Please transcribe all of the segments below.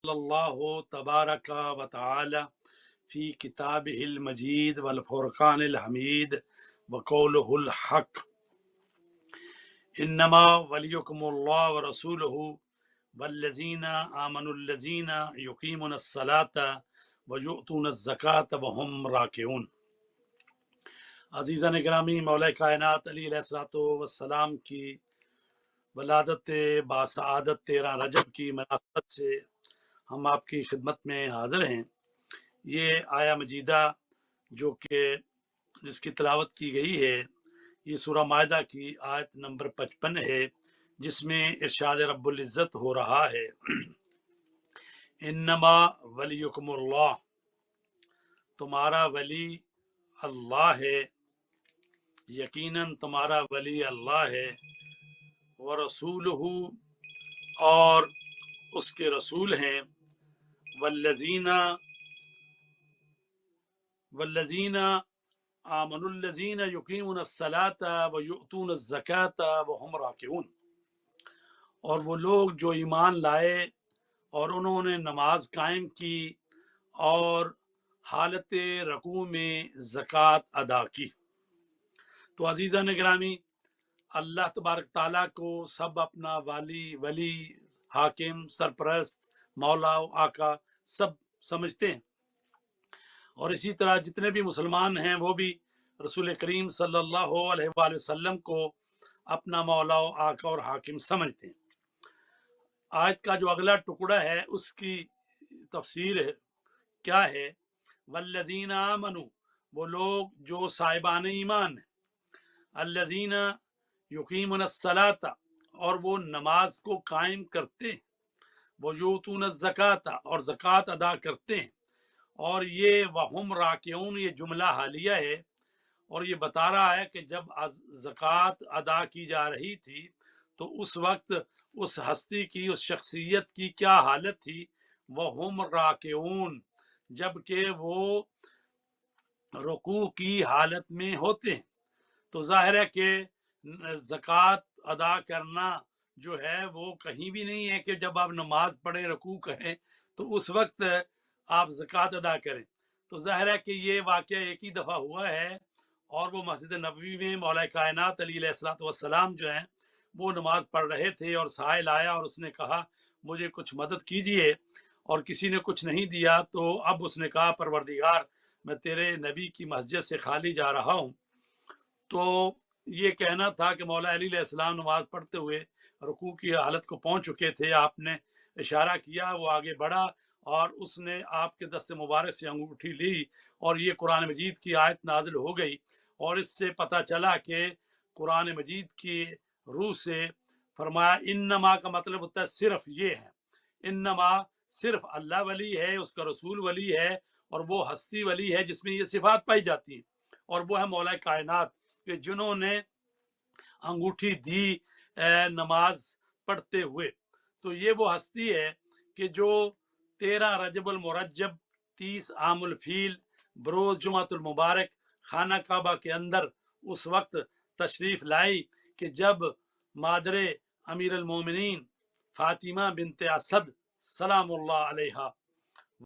اللہ تبارک و تعالی فی کتابہ المجید والفرقان الحمید وقولہ الحق انما ولیکم اللہ ورسولہ والذین آمنوا الذین یقیمون الصلاۃ ویؤتون الزکاۃ وہم راکعون۔ عزیزان گرامی، مولا کائنات علی علیہ الصلوۃ والسلام کی ولادت باسعادت 13 رجب کی مناسبت سے ہم آپ کی خدمت میں حاضر ہیں۔ یہ آیا مجیدہ جو کہ جس کی تلاوت کی گئی ہے یہ سورہ مائدہ کی آیت نمبر 55 ہے، جس میں ارشاد رب العزت ہو رہا ہے انما ولیکم اللہ، تمہارا ولی اللہ ہے، یقیناً تمہارا ولی اللہ ہے، ورسولہ، اور اس کے رسول ہیں، والذین آمنوا الذین یقیمون الصلاۃ ویؤتون الزکاۃ وہم راکعون، اور وہ لوگ جو ایمان لائے اور انہوں نے نماز قائم کی اور حالت رکوع میں زکوٰۃ ادا کی۔ تو عزیزان گرامی، اللہ تبارک تعالیٰ کو سب اپنا ولی، حاکم، سرپرست، مولا و آقا سب سمجھتے ہیں، اور اسی طرح جتنے بھی مسلمان ہیں وہ بھی رسول کریم صلی اللہ علیہ وآلہ وسلم کو اپنا مولا و آقا اور حاکم سمجھتے ہیں۔ آیت کا جو اگلا ٹکڑا ہے اس کی تفسیر کیا ہے؟ والذین آمنوا، وہ لوگ جو صاحبان ایمان ہیں، الذین یقیمون الصلاۃ، اور وہ نماز کو قائم کرتے ہیں، ویؤتون الزکاۃ، اور زکوٰۃ ادا کرتے ہیں، اور یہ وہم راکعون یہ جملہ حالیہ ہے، اور یہ بتا رہا ہے کہ جب زکوٰۃ ادا کی جا رہی تھی تو اس وقت اس ہستی کی، اس شخصیت کی کیا حالت تھی؟ وہم راکعون، جبکہ وہ رکوع کی حالت میں ہوتے ہیں۔ تو ظاہر ہے کہ زکوٰۃ ادا کرنا جو ہے وہ کہیں بھی نہیں ہے کہ جب آپ نماز پڑھیں رکوع کریں تو اس وقت آپ زکوٰۃ ادا کریں۔ تو ظاہر ہے کہ یہ واقعہ ایک ہی دفعہ ہوا ہے، اور وہ مسجد نبوی میں مولا کائنات علی علیہ الصلوۃ والسلام جو ہیں وہ نماز پڑھ رہے تھے، اور سائل آیا اور اس نے کہا مجھے کچھ مدد کیجئے، اور کسی نے کچھ نہیں دیا، تو اب اس نے کہا پروردگار میں تیرے نبی کی مسجد سے خالی جا رہا ہوں۔ تو یہ کہنا تھا کہ مولا علی علیہ السلام نماز پڑھتے ہوئے رکوع کی حالت کو پہنچ چکے تھے، آپ نے اشارہ کیا، وہ آگے بڑھا اور اس نے آپ کے دست مبارک سے انگوٹھی لی، اور یہ قرآن مجید کی آیت نازل ہو گئی، اور اس سے پتہ چلا کہ قرآن مجید کی روح سے فرمایا انما کا مطلب ہوتا ہے صرف یہ ہے، انما صرف اللہ ولی ہے، اس کا رسول ولی ہے، اور وہ ہستی ولی ہے جس میں یہ صفات پائی جاتی ہیں، اور وہ ہے مولا کائنات کہ جنہوں نے انگوٹھی دی نماز پڑھتے ہوئے۔ تو یہ وہ ہستی ہے کہ جو 13 رجب المرجب 30 عام الفیل بروز جمعۃ المبارک خانہ کعبہ کے اندر اس وقت تشریف لائی کہ جب مادر امیر المومنین فاطمہ بنت اسد سلام اللہ علیہا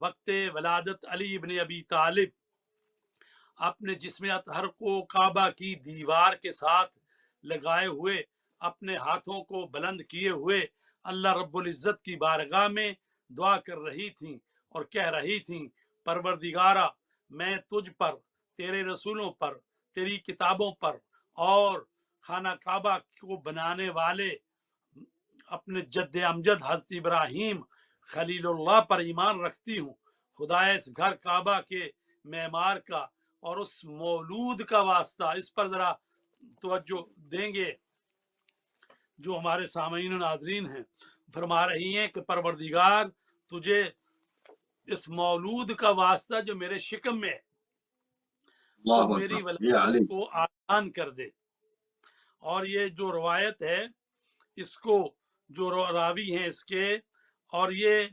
وقت ولادت علی ابن ابی طالب اپنے جسم اطہر کو کعبہ کی دیوار کے ساتھ لگائے ہوئے، اپنے ہاتھوں کو بلند کیے ہوئے اللہ رب العزت کی بارگاہ میں دعا کر رہی تھیں اور کہہ رہی تھیں پروردگارا میں تجھ پر، تیرے رسولوں پر، تیری کتابوں پر اور خانہ کعبہ کو بنانے والے اپنے جد امجد حضرت ابراہیم خلیل اللہ پر ایمان رکھتی ہوں، خدائے اس گھر کعبہ کے معمار کا اور اس مولود کا واسطہ، اس پر ذرا توجہ دیں گے جو ہمارے سامعین و ناظرین ہیں، فرما رہی ہیں کہ پروردگار تجھے اس مولود کا واسطہ جو میرے شکم میں تو میری ولادت کو آسان کر دے۔ اور یہ جو روایت ہے اس کو جو راوی ہیں اس کے، اور یہ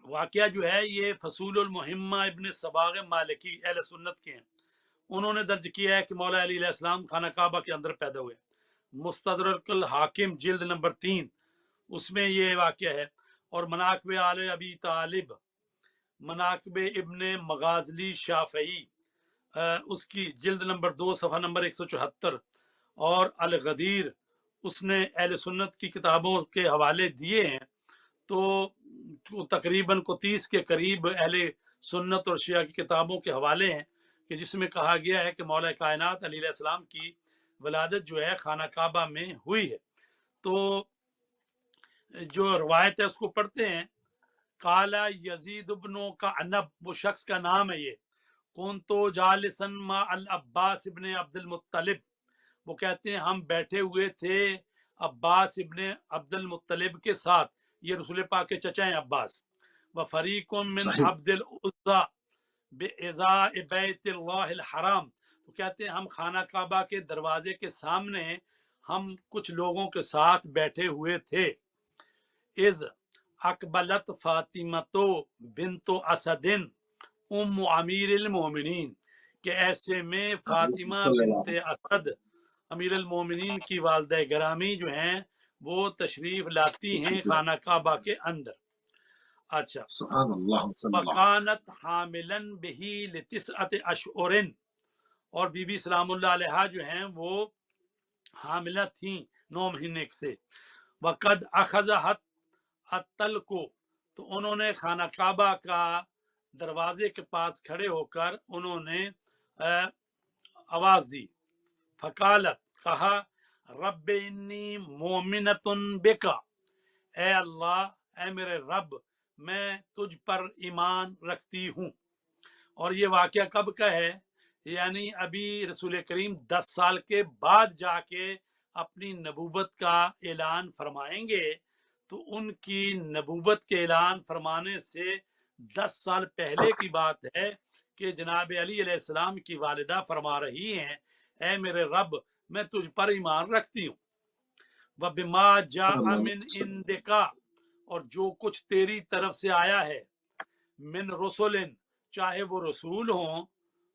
واقعہ جو ہے یہ فصول المحمہ ابن صباغ مالکی اہل سنت کے ہیں، انہوں نے درج کیا ہے کہ مولا علی علیہ السلام خانہ کعبہ کے اندر پیدا ہوئے۔ مستدرک الحاکم جلد نمبر 3 اس میں یہ واقعہ ہے، اور مناقب آل ابی طالب، مناقب ابن مغازلی شافعی، اس کی جلد نمبر 2 صفحہ نمبر 174، اور الغدیر، اس نے اہل سنت کی کتابوں کے حوالے دیے ہیں، تو تقریباً 30 کے قریب اہل سنت اور شیعہ کی کتابوں کے حوالے ہیں کہ جس میں کہا گیا ہے کہ مولا کائنات علیہ السلام کی ولادت جو ہے خانہ کعبہ میں ہوئی ہے۔ تو جو روایت ہے اس کو پڑھتے ہیں۔ قالا یزید ابن کا انب، وہ شخص کا نام ہے یہ، کون تو جالسن ما العباس ابن عبد المطلب، وہ کہتے ہیں ہم بیٹھے ہوئے تھے عباس ابن عبد المطلب کے ساتھ، یہ رسول پاک کے چچا ہیں عباس، وفریق من صحیح عبد العزا بإزاء بیت اللہ الحرام، تو کہتے ہیں ہم خانہ کعبہ کے دروازے کے سامنے ہم کچھ لوگوں کے ساتھ بیٹھے ہوئے تھے۔ از اقبلت فاطمہ بنت اسد ام امیر المومنین، کہ ایسے میں فاطمہ صلی بنت اللہ اسد امیر المومنین کی والدہ گرامی جو ہیں وہ تشریف لاتی ہیں علیہ خانہ کعبہ کے اندر۔ اچھا، سبحان اللہ صلی اللہ وکانت حاملا بہی لتسعۃ اشہر، اور بی بی سلام اللہ علیہ جو ہیں وہ حاملہ تھیں 9 مہینے سے۔ وقد اخذت التل کو، تو انہوں نے خانہ کعبہ کا دروازے کے پاس کھڑے ہو کر انہوں نے آواز دی، فقالت، کہا، رب انی مومنۃ بکا، اے اللہ، اے میرے رب، میں تجھ پر ایمان رکھتی ہوں۔ اور یہ واقعہ کب کا ہے؟ یعنی ابھی رسول کریم 10 سال کے بعد جا کے اپنی نبوت کا اعلان فرمائیں گے، تو ان کی نبوت کے اعلان فرمانے سے 10 سال پہلے کی بات ہے کہ جناب علی علیہ السلام کی والدہ فرما رہی ہیں، اے میرے رب، میں تجھ پر ایمان رکھتی ہوں۔ وَبِمَا جَاءَ مِنْ عِنْدِكَ، اور جو کچھ تیری طرف سے آیا ہے، من رسول، چاہے وہ رسول ہوں،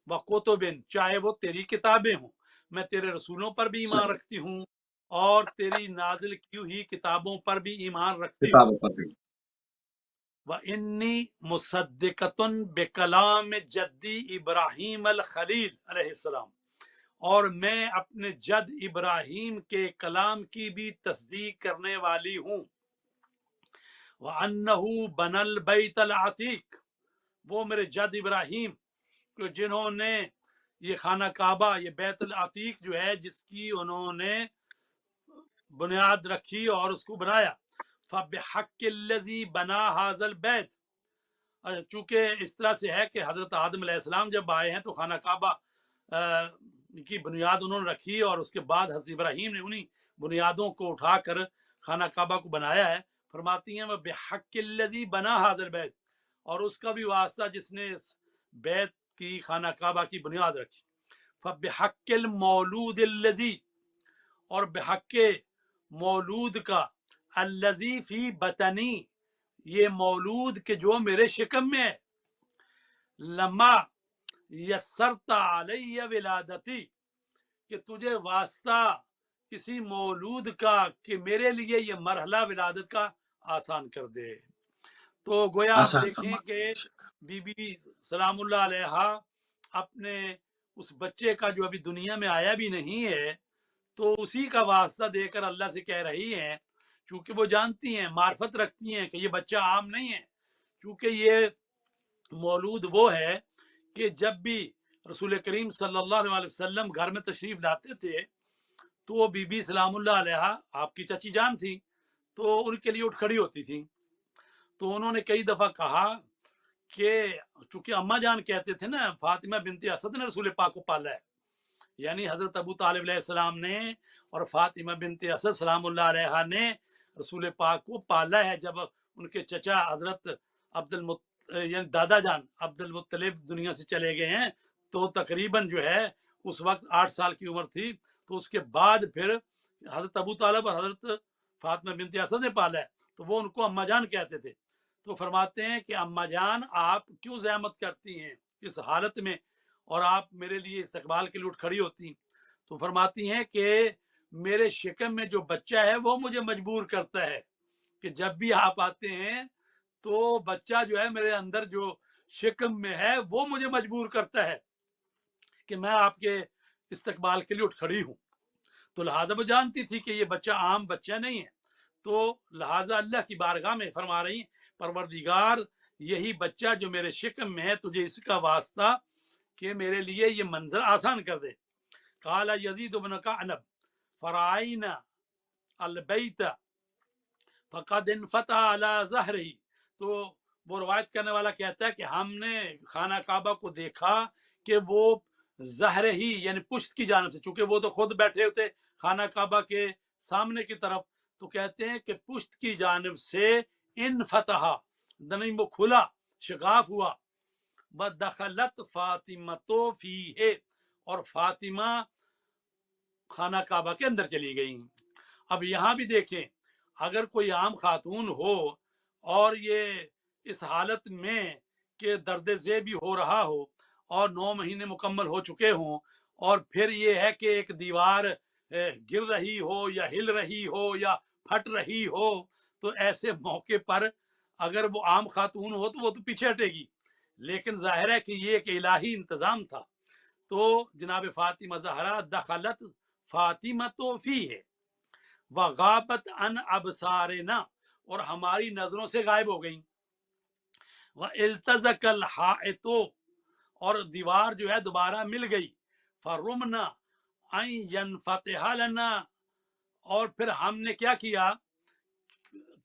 وَكُتُبٍ، چاہے وہ تیری کتابیں ہوں، میں تیرے رسولوں پر بھی ایمان صحیح رکھتی ہوں اور تیری نازل کی ہوئی کتابوں پر بھی ایمان رکھتی ہوں۔ کتابوں پر بھی وَإِنِّي مُصَدِّقَةٌ بِكَلَامِ جَدِّي ابراہیم الخلیل علیہ السلام، اور میں اپنے جد ابراہیم کے کلام کی بھی تصدیق کرنے والی ہوں۔ وَأَنَّهُ بَنَى الْبَيْتَ الْعَتِيقَ، وہ میرے جد ابراہیم جنہوں نے یہ خانہ کعبہ، یہ بیت العتیق جو ہے جس کی انہوں نے بنیاد رکھی اور اس کو بنایا، فَبِحَقِّ الَّذِي بَنَى هَذَا الْبَيْتَ، چونکہ اس طرح سے ہے کہ حضرت آدم علیہ السلام جب آئے ہیں تو خانہ کعبہ کی بنیاد انہوں نے رکھی، اور اس کے بعد حضرت ابراہیم نے انہی بنیادوں کو اٹھا کر خانہ کعبہ کو بنایا ہے۔ فرماتی ہیں وہ بحق الذی بنا حاضر البیت، اور اس کا بھی واسطہ جس نے اس بیت کی خانہ کعبہ کی بنیاد رکھی۔ فبحق المولود الذی، اور بحق مولود کا، الذی فی بطنی، یہ مولود کے جو میرے شکم میں ہے، لما یسرت علی ولادتی، کہ تجھے واسطہ اسی مولود کا کہ میرے لیے یہ مرحلہ ولادت کا آسان کر دے۔ تو گویا آپ آسان دیکھیں فرما کہ بی بی سلام اللہ علیہ اپنے اس بچے کا جو ابھی دنیا میں آیا بھی نہیں ہے، تو اسی کا واسطہ دے کر اللہ سے کہہ رہی ہیں، چونکہ وہ جانتی ہیں، معرفت رکھتی ہیں کہ یہ بچہ عام نہیں ہے، کیونکہ یہ مولود وہ ہے کہ جب بھی رسول کریم صلی اللہ علیہ وسلم گھر میں تشریف لاتے تھے تو وہ بی بی سلام اللہ علیہ آپ کی چچی جان تھی، تو ان کے لیے اٹھ کھڑی ہوتی تھی۔ تو انہوں نے کئی دفعہ کہا کہ چونکہ اماں جان کہتے تھے نا، فاطمہ بنت اسد نے رسول پاک کو پالا ہے، یعنی حضرت ابو طالب علیہ السلام نے اور فاطمہ بنت اسد سلام اللہ علیہ نے رسول پاک کو پالا ہے۔ جب ان کے چچا حضرت یعنی دادا جان عبد المطلب دنیا سے چلے گئے ہیں، تو تقریباً جو ہے اس وقت 8 سال کی عمر تھی، تو اس کے بعد پھر حضرت ابو طالب اور حضرت فاطمہ بنت اسد نے پالا ہے، تو وہ ان کو اماں جان کہتے تھے۔ تو فرماتے ہیں کہ اماں جان آپ کیوں زحمت کرتی ہیں اس حالت میں، اور آپ میرے لیے استقبال کے لیے اٹھ کھڑی ہوتی ہیں؟ تو فرماتی ہیں کہ میرے شکم میں جو بچہ ہے وہ مجھے مجبور کرتا ہے کہ کہ جب بھی آپ آتے ہیں تو بچہ جو ہے میرے اندر جو شکم میں ہے وہ مجھے مجبور کرتا ہے کہ میں آپ کے استقبال کے لیے اٹھ کھڑی ہوں. تو لہٰذا وہ جانتی تھی کہ یہ بچہ عام بچہ نہیں ہے، تو لہٰذا اللہ کی بارگاہ میں فرما رہی ہیں پروردگار یہی بچہ جو میرے شکم میں ہے تجھے اس کا واسطہ کہ میرے لیے یہ منظر آسان کر دے. قال یزید بن کعنب فرعینا البیت فقد انفتح علی ظہرہ. تو وہ روایت کرنے والا کہتا ہے کہ ہم نے خانہ کعبہ کو دیکھا کہ وہ ظہر ہی یعنی پشت کی جانب سے، چونکہ وہ تو خود بیٹھے ہوتے خانہ کعبہ کے سامنے کی طرف، تو کہتے ہیں کہ پشت کی جانب سے انفتح یعنی وہ کھلا شگاف ہوا. وَدَخَلَتْ فَاطِمَةُ فِيهِ اور فاطمہ خانہ کعبہ کے اندر چلی گئی. اب یہاں بھی دیکھیں اگر کوئی عام خاتون ہو اور یہ اس حالت میں کہ درد ذیل بھی ہو رہا ہو اور 9 مہینے مکمل ہو چکے ہوں اور پھر یہ ہے کہ ایک دیوار گر رہی ہو یا ہل رہی ہو یا پھٹ رہی ہو، تو ایسے موقع پر اگر وہ عام خاتون ہو تو وہ تو پیچھے ہٹے گی، لیکن ظاہر ہے کہ یہ ایک الہی انتظام تھا. تو جناب فاطمہ زہرا دخلت فاطمہ تو فی ہے وغابت عن ابصارنا اور ہماری نظروں سے غائب ہو گئیں. والتزق الحائط اور دیوار جو ہے دوبارہ مل گئی. فرمنا ان ينفتح لنا اور پھر ہم نے کیا کیا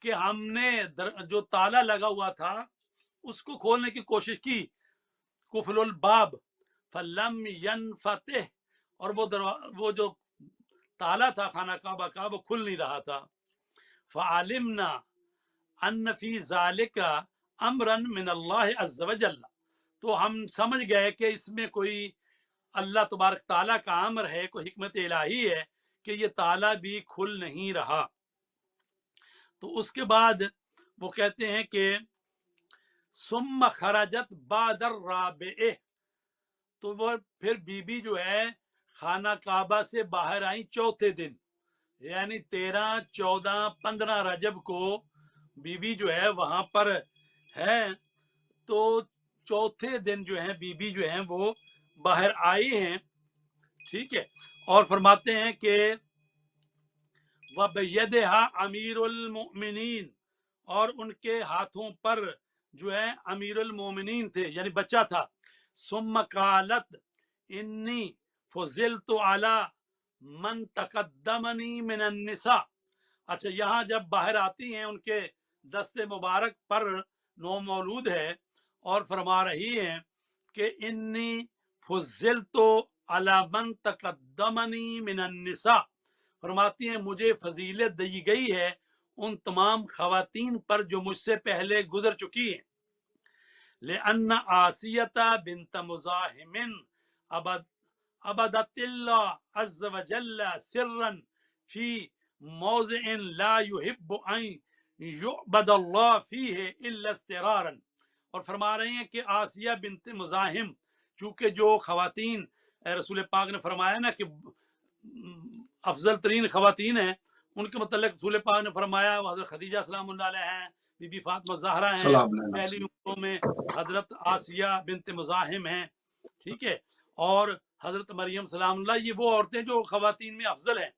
کہ ہم نے جو تالا لگا ہوا تھا اس کو کھولنے کی کوشش کی. قفل الباب فلم ينفتح اور وہ جو تالا تھا خانہ کعبہ کا وہ کھل نہیں رہا تھا. فعلمنا ان فی ذالک امرا من اللہ عز وجل تو ہم سمجھ گئے کہ اس میں کوئی اللہ تبارک تعالیٰ کا امر ہے، کوئی حکمت الہی ہے کہ یہ تالا بھی کھل نہیں رہا. تو اس کے بعد وہ کہتے ہیں کہ ثم خرجت بعد الرابع تو وہ پھر بی بی جو ہے خانہ کعبہ سے باہر آئیں چوتھے دن، یعنی 13، 14، 15 رجب کو بی بی جو ہے وہاں پر ہے. تو چوتھے دن جو ہیں بی بی جو ہیں وہ باہر آئی ہیں. ٹھیک ہے، اور فرماتے ہیں کہ وَبِيَدِهَا امیر المؤمنین اور ان کے ہاتھوں پر جو ہے امیر المومنین تھے یعنی بچہ تھا. ثم قالت انی فضلت علی من تقدمنی من النساء. اچھا یہاں جب باہر آتی ہیں ان کے دست مبارک پر نو مولود ہے اور فرما رہی ہیں کہ انی فضلت علی من تقدمنی من النساء، فرماتی ہیں مجھے فضیلت دی گئی ہے ان تمام خواتین پر جو مجھ سے پہلے گزر چکی ہیں. لأن آسیہ بنت مزاحم عبدت اللہ عز وجل سرا فی موضع لا يحب ان يعبد اللہ فیہ الا استرارا. اور فرما رہے ہیں کہ آسیہ بنت مزاحم چونکہ جو خواتین رسول پاک نے فرمایا نا کہ افضل ترین خواتین ہیں، ان کے متعلق رسول پاک نے فرمایا وہ حضرت خدیجہ سلام اللہ علیہ ہیں، بی بی فاطمہ زہرا ہیں، سلام علیہ پہلی وسلم. امتوں میں حضرت آسیہ بنت مزاحم ہیں. ٹھیک ہے، اور حضرت مریم سلام اللہ، یہ وہ عورتیں جو خواتین میں افضل ہیں.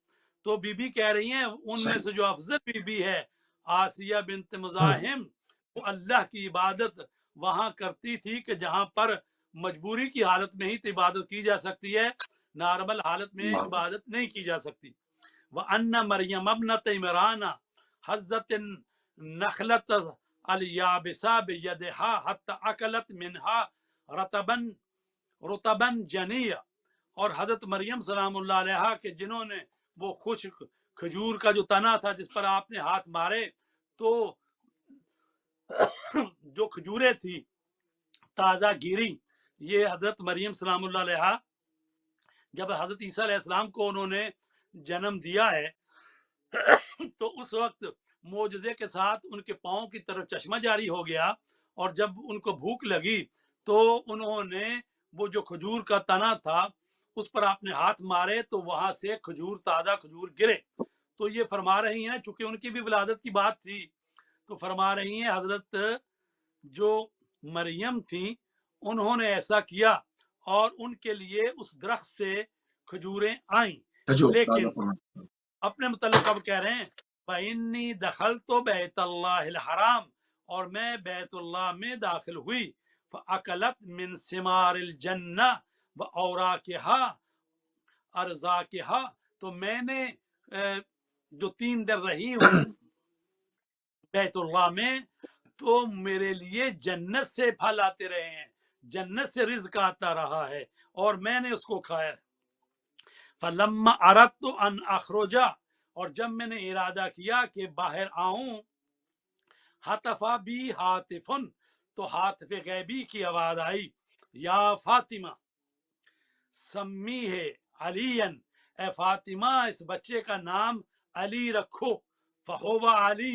تو بی بی کہہ رہی ہیں ان میں سے جو افضل بی بی ہے آسیہ بنت مزاحم، وہ اللہ کی عبادت وہاں کرتی تھی کہ جہاں پر مجبوری کی حالت میں ہی تو عبادت کی جا سکتی ہے، نارمل حالت میں عبادت نہیں کی جا سکتی. وَأَنَّ مَرْيَمَ ابْنَتَ عِمْرَانَ حَزَّتِ النَّخْلَةَ الْيَابِسَةَ بِيَدِهَا حَتَّى أَكَلَتْ مِنْهَا رُطَبًا جَنِيًّا. اور حضرت مریم سلام اللہ علیہ کہ جنہوں نے وہ خشک کھجور کا جو تنا تھا جس پر آپ نے ہاتھ مارے تو جو کھجوریں تھی تازہ گیری، یہ حضرت مریم سلام اللہ علیہ جب حضرت عیسیٰ علیہ السلام کو انہوں نے جنم دیا ہے تو اس وقت معجزے کے ساتھ ان کے پاؤں کی طرف چشمہ جاری ہو گیا، اور جب ان کو بھوک لگی تو انہوں نے وہ جو کھجور کا تنا تھا اس پر آپ نے ہاتھ مارے تو وہاں سے کھجور تازہ کھجور گرے. تو یہ فرما رہی ہیں چونکہ ان کی بھی ولادت کی بات تھی تو فرما رہی ہیں حضرت جو مریم تھی انہوں نے ایسا کیا اور ان کے لیے اس درخت سے کھجوریں آئیں، لیکن اپنے متعلق اب کہہ رہے ہیں فَإِنِّي دَخَلْتُ بَيْتَ اللَّهِ الْحَرَامِ، اور میں بیت اللہ میں داخل ہوئی، فَأَكَلَتْ مِن ثِمَارِ الْجَنَّةِ وَأَوْرَاقِهَا أَرْزَاقِهَا، تو میں نے جو 3 دن رہی ہوں بیت اللہ میں تو میرے لیے جنت سے پھل آتے رہے ہیں، جنت سے رزق آتا رہا ہے اور میں نے اس کو کھایا۔ فلما اردت ان اخرج، اور جب میں نے ارادہ کیا کہ باہر آؤں، ہتفا بی ہاتفن، تو ہاتف غیبی کی آواز آئی، یا فاطمہ سمی ہے علی، اے فاطمہ اس بچے کا نام علی رکھو، فہو علی،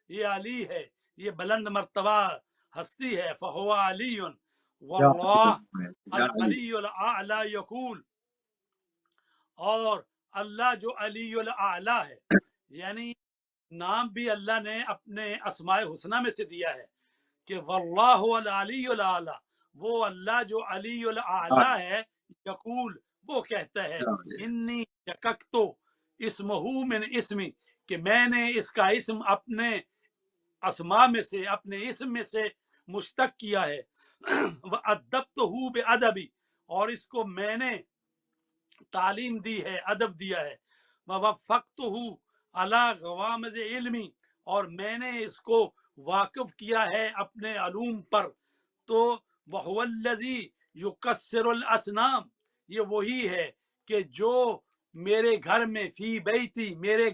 یہ علی ہے، یہ بلند مرتبہ ہستی ہے، فہو علی واللہ العلی الاعلی یقول، اور اللہ جو علی الاعلی ہے، یعنی نام بھی اللہ نے اپنے اسماء حسنہ میں سے دیا ہے کہ واللہ العلی الاعلی، وہ اللہ جو علی الاعلی ہے، یقول وہ کہتا ہے، انی شککتو اسمہ من اسمی، کہ میں نے اس کا اسم اپنے اسماء میں سے، اپنے اسم میں سے مشتق کیا ہے، وَأَدَّبْتُهُ بِأَدَبِ، اور اس کو میں نے تعلیم دی ہے، ادب دیا ہے، وَوَفَّقْتُهُ عَلَى غَوَامِزِ علمی، اور میں نے اس کو واقف کیا ہے اپنے علوم پر، تو وَهُوَ الَّذِي يُكَسِّرُ الْأَصْنَامَ، یہ وہی ہے کہ جو میرے گھر میں فی بیتی، میرے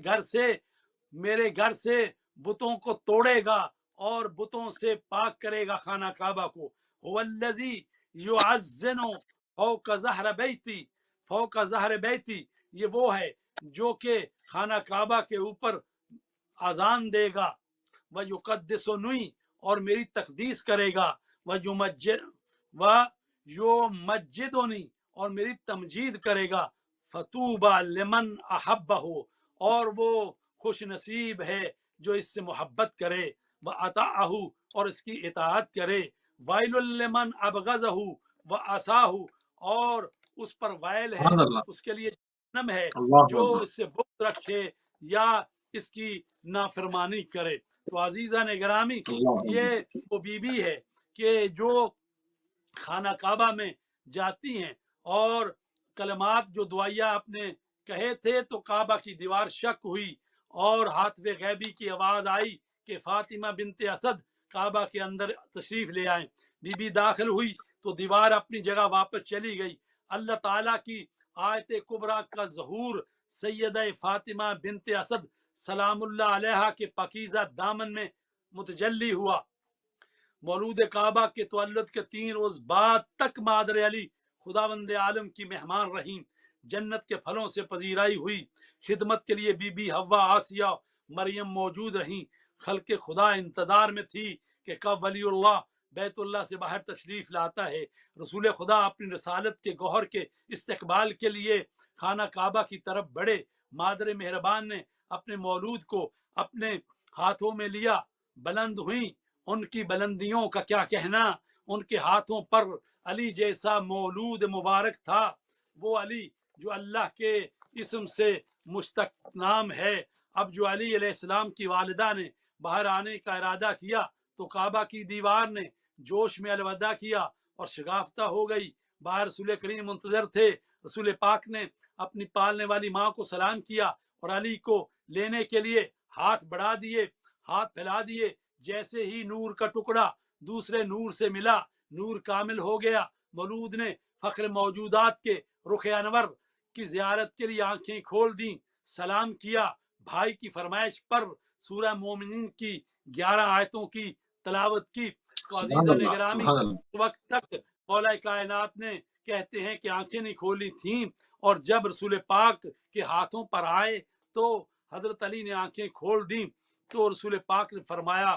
گھر سے بتوں کو توڑے گا اور بتوں سے پاک کرے گا خانہ کعبہ کو، هُوَ الَّذِي يُعَزِّنُ فوق ظہر بیتی، یہ وہ ہے جو کہ خانہ کعبہ کے اوپر اذان دے گا، وَيُقَدِّسُنِي، اور میری تقدیس کرے گا، وَيُمَجِّدُنِي، اور میری تمجید کرے گا، فَطُوبَى لِمَنْ أَحَبَّهُ، اور وہ خوش نصیب ہے جو اس سے محبت کرے، وَأَطَاعَهُ، اور اس کی اطاعت کرے، وَيْلٌ لِمَنْ أَبْغَضَهُ وَعَصَاهُ، اور اس پر وائل ہے، اس کے لیے جہنم ہے جو اس سے بغض رکھے یا اس کی نافرمانی کرے۔ تو عزیزان گرامی، یہ وہ بی بی ہے کہ جو خانہ کعبہ میں جاتی ہیں اور کلمات جو دعائیہ اپنے کہے تھے تو کعبہ کی دیوار شک ہوئی اور ہاتف غیبی کی آواز آئی کہ فاطمہ بنت اسد کعبہ کے اندر تشریف لے آئیں، بی بی داخل ہوئی تو دیوار اپنی جگہ واپس چلی گئی، اللہ تعالیٰ کی آیت کبریٰ کا ظہور سیدہ فاطمہ بنت اسد سلام اللہ علیہا کے پاکیزہ دامن میں متجلی ہوا۔ مولود کعبہ کے تولد کے 3 روز بعد تک مادر علی خداوند عالم کی مہمان رہیں، جنت کے پھلوں سے پذیرائی ہوئی، خدمت کے لیے بی بی حوا، آسیہ، مریم موجود رہیں، خلق خدا انتظار میں تھی کہ کب ولی اللہ بیت اللہ سے باہر تشریف لاتا ہے۔ رسول خدا اپنی رسالت کے گوہر کے استقبال کے لیے خانہ کعبہ کی طرف بڑھے، مادر مہربان نے اپنے مولود کو اپنے ہاتھوں میں لیا، بلند ہوئیں، ان کی بلندیوں کا کیا کہنا، ان کے ہاتھوں پر علی جیسا مولود مبارک تھا، وہ علی جو اللہ کے اسم سے مشتق نام ہے۔ اب جو علی علیہ السلام کی والدہ نے باہر آنے کا ارادہ کیا تو کعبہ کی دیوار نے جوش میں الوداع کیا اور شگافتہ ہو گئی، باہر رسول کریم منتظر تھے، رسول پاک نے اپنی پالنے والی ماں کو سلام کیا اور علی کو لینے کے لیے ہاتھ بڑھا دیے، ہاتھ پھیلا دیے، جیسے ہی نور کا ٹکڑا دوسرے نور سے ملا، نور کامل ہو گیا، مولود نے فخر موجودات کے رخ انور کی زیارت کے لیے آنکھیں کھول دیں، سلام کیا، بھائی کی فرمائش پر سورہ مومنین کی 11 آیتوں کی تلاوت کی۔ تو عزیزان گرامی، اس وقت تک مولا کائنات نے کہتے ہیں کہ آنکھیں نہیں کھولی تھیں، اور جب رسول پاک کے ہاتھوں پر آئے تو حضرت علی نے آنکھیں کھول دیں، تو رسول پاک نے فرمایا،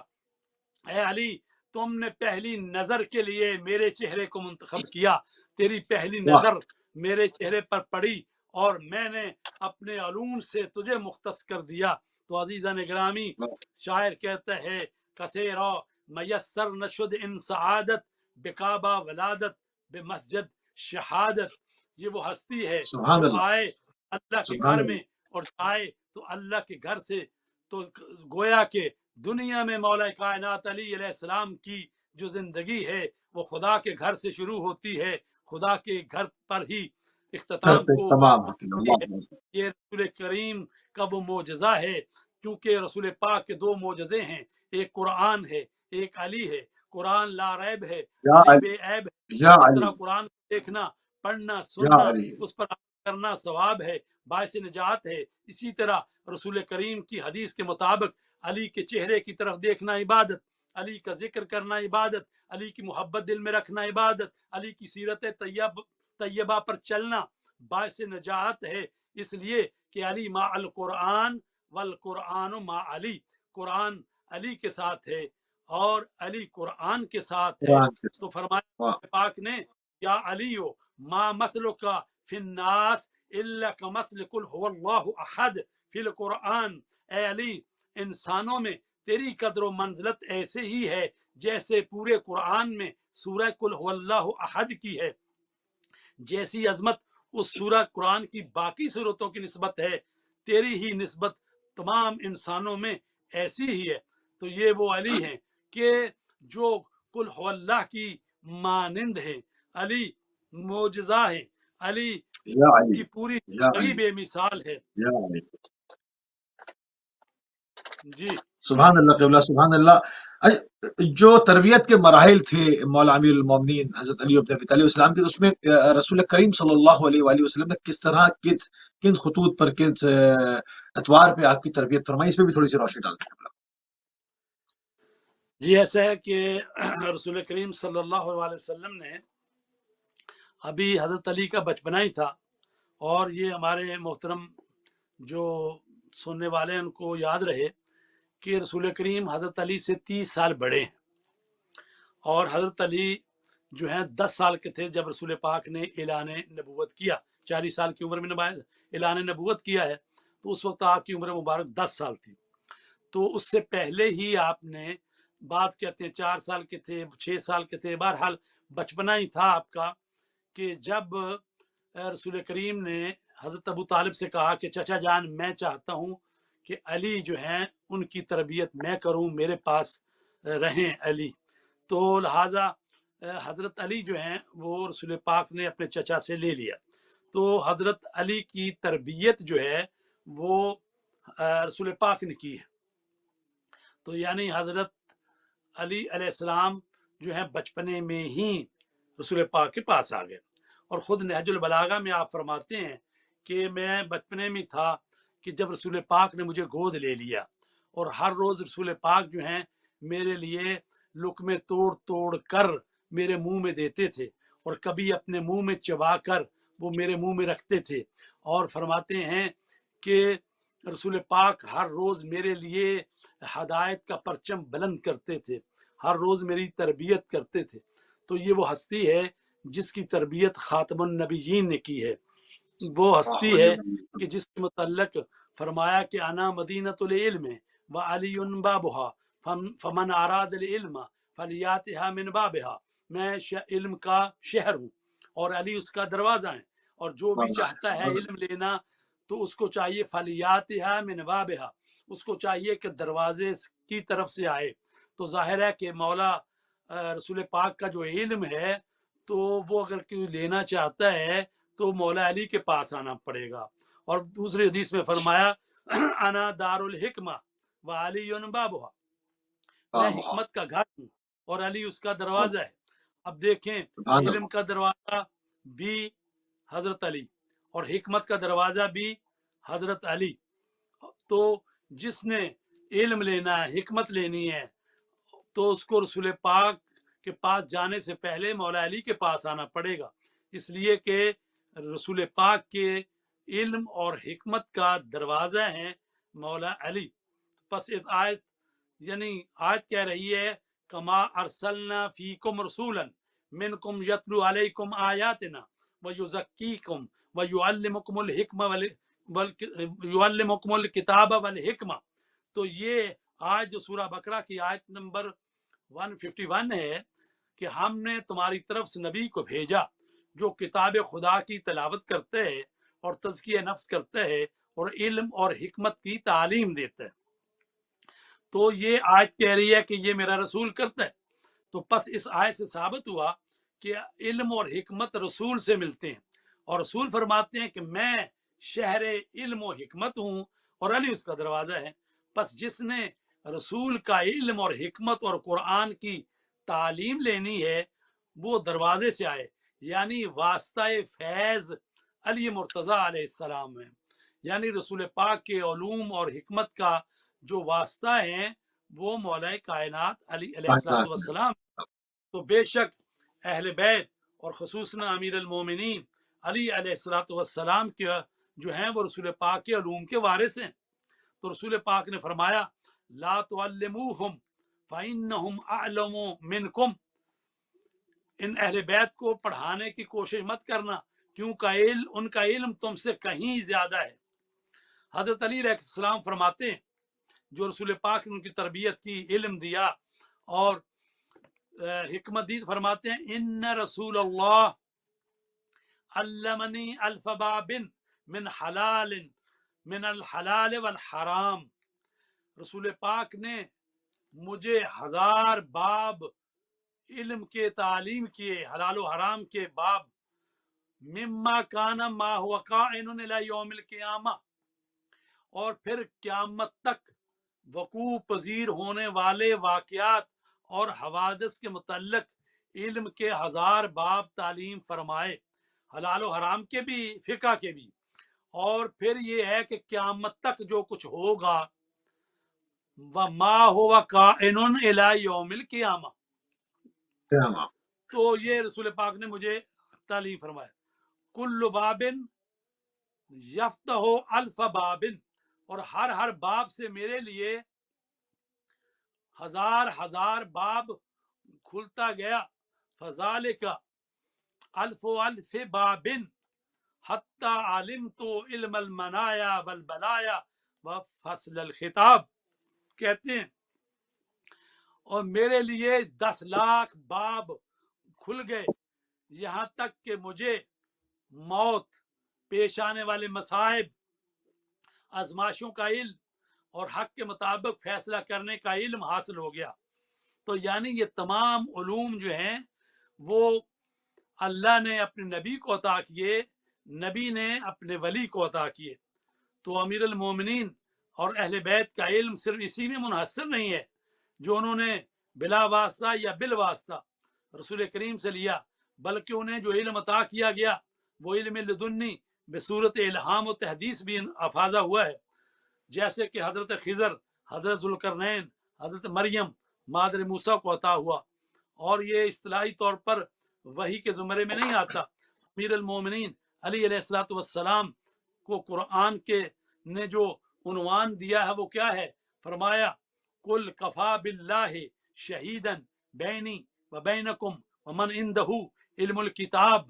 اے علی تم نے پہلی نظر کے لیے میرے چہرے کو منتخب کیا، تیری پہلی نظر میرے چہرے پر پڑی اور میں نے اپنے علوم سے تجھے مختص کر دیا۔ تو عزیزان گرامی، شاعر کہتا ہے کثیرا میسر نشد ان سعادت بکعبہ ولادت بمسجد شہادت. یہ وہ ہستی ہے سبحان جو اللہ، آئے اللہ کے سبحان گھر میں اللہ، اور جائے تو اللہ کے گھر سے. تو گویا کہ دنیا میں مولا کائنات علی علیہ السلام کی جو زندگی ہے وہ خدا کے گھر سے شروع ہوتی ہے، خدا کے گھر پر ہی گھر اختتام پہ کو تمام ہوتی ہے. پہنچتی اللہ ہے. اکبر. یہ رسول کریم کا وہ معجزہ ہے، کیونکہ رسول پاک کے دو معجزے ہیں، ایک قرآن ہے، ایک علی ہے. قرآن لا ریب ہے، یا علی علی، بے عیب ہے. یا اس علی، طرح قرآن کو دیکھنا، پڑھنا، یا سننا، علی. اس پر عمل کرنا ثواب ہے، باعث نجات ہے. اسی طرح رسول کریم کی حدیث کے مطابق علی کے چہرے کی طرف دیکھنا عبادت، علی کا ذکر کرنا عبادت، علی کی محبت دل میں رکھنا عبادت، علی کی سیرت طیبہ پر چلنا باعث نجات ہے. اس لیے کہ علی ما القرآن والقرآن ما علی، قرآن علی کے ساتھ ہے اور علی قرآن کے ساتھ ہے. قرآن کے ساتھ. تو فرمایا واہ. پاک نے یا علیو ما مثلک فی الناس الا کمثل قل هو اللہ احد فی القرآن. اے علی انسانوں میں تیری قدر و منزلت ایسے ہی ہے جیسے پورے قرآن میں سورہ قل هو اللہ احد کی ہے. جیسی عظمت اس سورہ قرآن کی باقی صورتوں کی نسبت ہے، تیری ہی نسبت تمام انسانوں میں ایسی ہی ہے. تو یہ وہ علی ہیں کہ جو قل هو اللہ کی مانند ہیں. علی معجزہ ہیں، علی یا علی، کی پوری یا زندگی علی، بے مثال ہے. یا علی. جی سبحان اللہ قبلہ، سبحان اللہ. جو تربیت کے مراحل تھے مولا امیر المومنین حضرت علی بن ابی طالب اسلام کے، تو اس میں رسول کریم صلی اللہ علیہ وآلہ وسلم نے کس طرح کن خطوط پر، کن اتوار پہ آپ کی تربیت فرمائی، اس پہ بھی تھوڑی سی روشنی ڈالتے ہیں. جی ایسا ہے کہ رسول کریم صلی اللہ علیہ وسلم نے ابھی حضرت علی کا بچپنا ہی تھا، اور یہ ہمارے محترم جو سننے والے ہیں ان کو یاد رہے کہ رسول کریم حضرت علی سے 30 سال بڑے ہیں، اور حضرت علی جو ہیں 10 سال کے تھے جب رسول پاک نے اعلان نبوت کیا. 40 سال کی عمر میں اعلان نبوت کیا ہے، تو اس وقت آپ کی عمر مبارک 10 سال تھی. تو اس سے پہلے ہی آپ نے، بات کہتے ہیں 4 سال کے تھے، 6 سال کے تھے، بہرحال بچپنا ہی تھا آپ کا، کہ جب رسول کریم نے حضرت ابو طالب سے کہا کہ چچا جان میں چاہتا ہوں کہ علی جو ہیں ان کی تربیت میں کروں، میرے پاس رہیں علی. تو لہٰذا حضرت علی جو ہیں وہ رسول پاک نے اپنے چچا سے لے لیا. تو حضرت علی کی تربیت جو ہے وہ رسول پاک نے کی ہے. تو یعنی حضرت علی علیہ السلام جو ہیں بچپنے میں ہی رسول پاک کے پاس آ گئے. اور خود نہج البلاغہ میں آپ فرماتے ہیں کہ میں بچپنے میں تھا کہ جب رسول پاک نے مجھے گود لے لیا، اور ہر روز رسول پاک جو ہیں میرے لیے لقمے توڑ توڑ کر میرے منہ میں دیتے تھے، اور کبھی اپنے منہ میں چبا کر وہ میرے منہ میں رکھتے تھے. اور فرماتے ہیں کہ رسول پاک ہر روز میرے لیے ہدایت کا پرچم بلند کرتے تھے، ہر روز میری تربیت کرتے تھے. تو یہ وہ ہستی ہے جس کی تربیت خاتم النبیین نے کی ہے. وہ ہستی ہے کہ جس کے متعلق فرمایا کہ انا مدینۃ العلم وعلی بابها فمن اراد العلم فلیاتها من بابها. میں علم کا شہر ہوں اور علی اس کا دروازہ ہے، اور جو بھی چاہتا ہے علم لینا تو اس کو چاہیے فلیاتها من بابها، اس کو چاہیے کہ دروازے کی طرف سے آئے. تو ظاہر ہے کہ مولا رسول پاک کا جو علم ہے تو وہ اگر کوئی لینا چاہتا ہے تو مولا علی کے پاس آنا پڑے گا. اور دوسری حدیث میں فرمایا انا دار الحکمہ وعلی بابها، میں حکمت کا گھر ہوں اور علی اس کا دروازہ ہے. اب دیکھیں علم کا دروازہ بھی حضرت علی اور حکمت کا دروازہ بھی حضرت علی. تو جس نے علم لینا ہے، حکمت لینی ہے، تو اس کو رسول پاک کے پاس جانے سے پہلے مولا علی کے پاس آنا پڑے گا، اس لیے کہ رسول پاک کے علم اور حکمت کا دروازہ ہے مولا علی. پس آیت یعنی آیت کہہ رہی ہے کما ارسلنا فیکم رسولا منکم یتلو علیکم آیاتنا ویزکیکم ویعلمکم الحکمہ یعلمکم الکتاب والحکمہ. تو یہ آج جو سورہ بقرہ کی آیت نمبر 151 ہے کہ ہم نے تمہاری طرف سے نبی کو بھیجا جو کتاب خدا کی تلاوت کرتے ہیں اور تزکیہ نفس کرتے ہیں اور علم اور حکمت کی تعلیم دیتے ہیں. تو یہ آیت کہہ رہی ہے کہ یہ میرا رسول کرتا ہے. تو پس اس آیت سے ثابت ہوا کہ علم اور حکمت رسول سے ملتے ہیں، اور رسول فرماتے ہیں کہ میں شہر علم و حکمت ہوں اور علی اس کا دروازہ ہے. پس جس نے رسول کا علم اور حکمت اور قرآن کی تعلیم لینی ہے وہ دروازے سے آئے، یعنی واسطہ فیض علی مرتضیٰ علیہ السلام ہے، یعنی رسول پاک کے علوم اور حکمت کا جو واسطہ ہیں وہ مولا کائنات علی علیہ السلام والسلام. تو بے شک اہل بیت اور خصوصاً امیر المومنین علی علیہ السلام والسلام کے جو ہیں وہ رسول پاک کے علوم کے وارث ہیں. تو رسول پاک نے فرمایا لا تعلموہم فإنہم اعلم منکم، ان اہل بیت کو پڑھانے کی کوشش مت کرنا کیونکہ ان کا علم تم سے کہیں زیادہ ہے. حضرت علی علیہ السلام فرماتے ہیں جو رسول پاک نے ان کی تربیت کی، علم دیا اور حکمت دی، فرماتے ہیں ان رسول اللہ علمنی الف باب من الحلال والحرام، رسول پاک نے مجھے 1000 باب علم کے تعلیم کیے، حلال و حرام کے باب، مما کانا ما هو کائن الی یوم القیامہ، اور پھر قیامت تک وقوع پذیر ہونے والے واقعات اور حوادث کے متعلق علم کے 1000 باب تعلیم فرمائے، حلال و حرام کے بھی فقہ کے بھی. اور پھر یہ ہے کہ قیامت تک جو کچھ ہوگا وما هو کائن الی یوم القیامہ، تو یہ رسول پاک نے مجھے تعلیم فرمایا. کل باب یفتح الف باب، اور ہر باب سے میرے لیے 1000 باب کھلتا گیا. فذالک الف باب حتی علمت علم المنایا والبلایا وفصل الخطاب، کہتے ہیں اور میرے لیے 10 لاکھ باب کھل گئے یہاں تک کہ مجھے موت، پیش آنے والے مصائب، آزمائشوں کا علم اور حق کے مطابق فیصلہ کرنے کا علم حاصل ہو گیا. تو یعنی یہ تمام علوم جو ہیں وہ اللہ نے اپنے نبی کو عطا کیے، نبی نے اپنے ولی کو عطا کیے. تو امیر المومنین اور اہل بیت کا علم صرف اسی میں منحصر نہیں ہے جو انہوں نے بلا واسطہ یا بالواسطہ رسول کریم سے لیا، بلکہ انہیں جو علم عطا کیا گیا وہ علم لدنی بصورت الہام و تحدیث بھی افاضہ ہوا ہے. جیسے کہ حضرت خضر، حضرت ذوالقرنین، حضرت مریم مادر موسیٰ کو عطا ہوا، اور یہ اصطلاحی طور پر وحی کے زمرے میں نہیں آتا. امیر المومنین علی علیہ الصلوۃ والسلام کو قرآن کے نے جو عنوان دیا ہے وہ کیا ہے؟ فرمایا قل کفا باللہ شہیدا بینی و بینکم ومن عندہ علم الکتاب،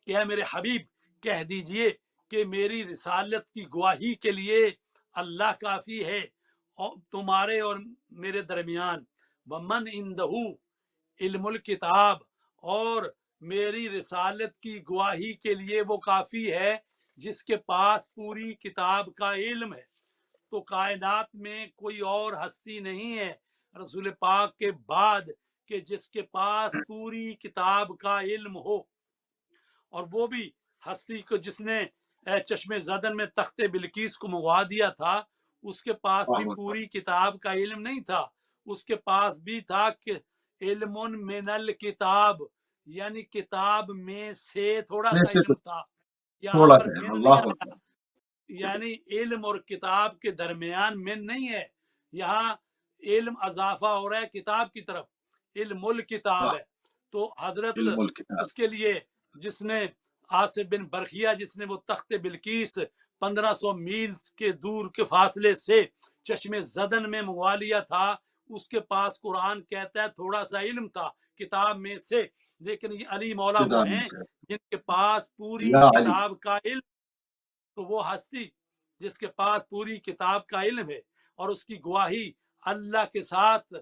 کہ اے میرے حبیب کہہ دیجئے کہ میری رسالت کی گواہی کے لیے اللہ کافی ہے اور تمہارے اور میرے درمیان، ومن عندہ علم الکتاب، اور میری رسالت کی گواہی کے لیے وہ کافی ہے جس کے پاس پوری کتاب کا علم ہے. تو کائنات میں کوئی اور ہستی نہیں ہے رسول پاک کے بعد کہ جس کے پاس پوری کتاب کا علم ہو، اور وہ بھی ہستی کو جس نے چشم زدن میں تخت بلقیس کو منگوا دیا تھا اس کے پاس بھی پوری کتاب کا علم نہیں تھا، اس کے پاس بھی تھا کہ علم من الکتاب، یعنی کتاب میں سے تھوڑا سا علم تھا. یہاں پر من نہیں آیا، یعنی علم اور کتاب کے درمیان من نہیں ہے، یہاں علم اضافہ ہو رہا ہے کتاب کی طرف، علم الکتاب ہے. تو حضرت اس کے لیے جس نے آصف بن برخیہ، جس نے وہ تخت بلقیس 1500 میل کے دور کے فاصلے سے چشم زدن میں منگوا لیا تھا، اس کے پاس قرآن کہتا ہے تھوڑا سا علم تھا کتاب میں سے. لیکن یہ علی مولا وہ ہیں جن کے پاس پوری کتاب کا علم. تو وہ ہستی جس کے پاس پوری کتاب کا علم ہے اور اس کی گواہی اللہ کے ساتھ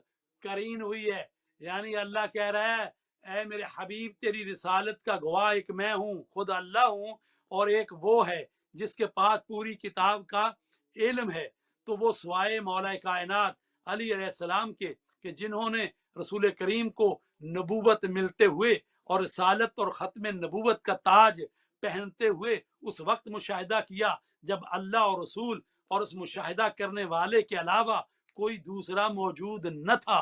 کرین ہوئی ہے، یعنی اللہ کہہ رہا ہے اے میرے حبیب تیری رسالت کا گواہ ایک میں ہوں، خود اللہ ہوں، اور ایک وہ ہے جس کے پاس پوری کتاب کا علم ہے۔ تو وہ سوائے مولا کائنات علی علیہ السلام کے کہ جنہوں نے رسول کریم کو نبوت ملتے ہوئے اور رسالت اور ختم نبوت کا تاج پہنتے ہوئے اس وقت مشاہدہ کیا جب اللہ اور رسول اور اس مشاہدہ کرنے والے کے علاوہ کوئی دوسرا موجود نہ تھا،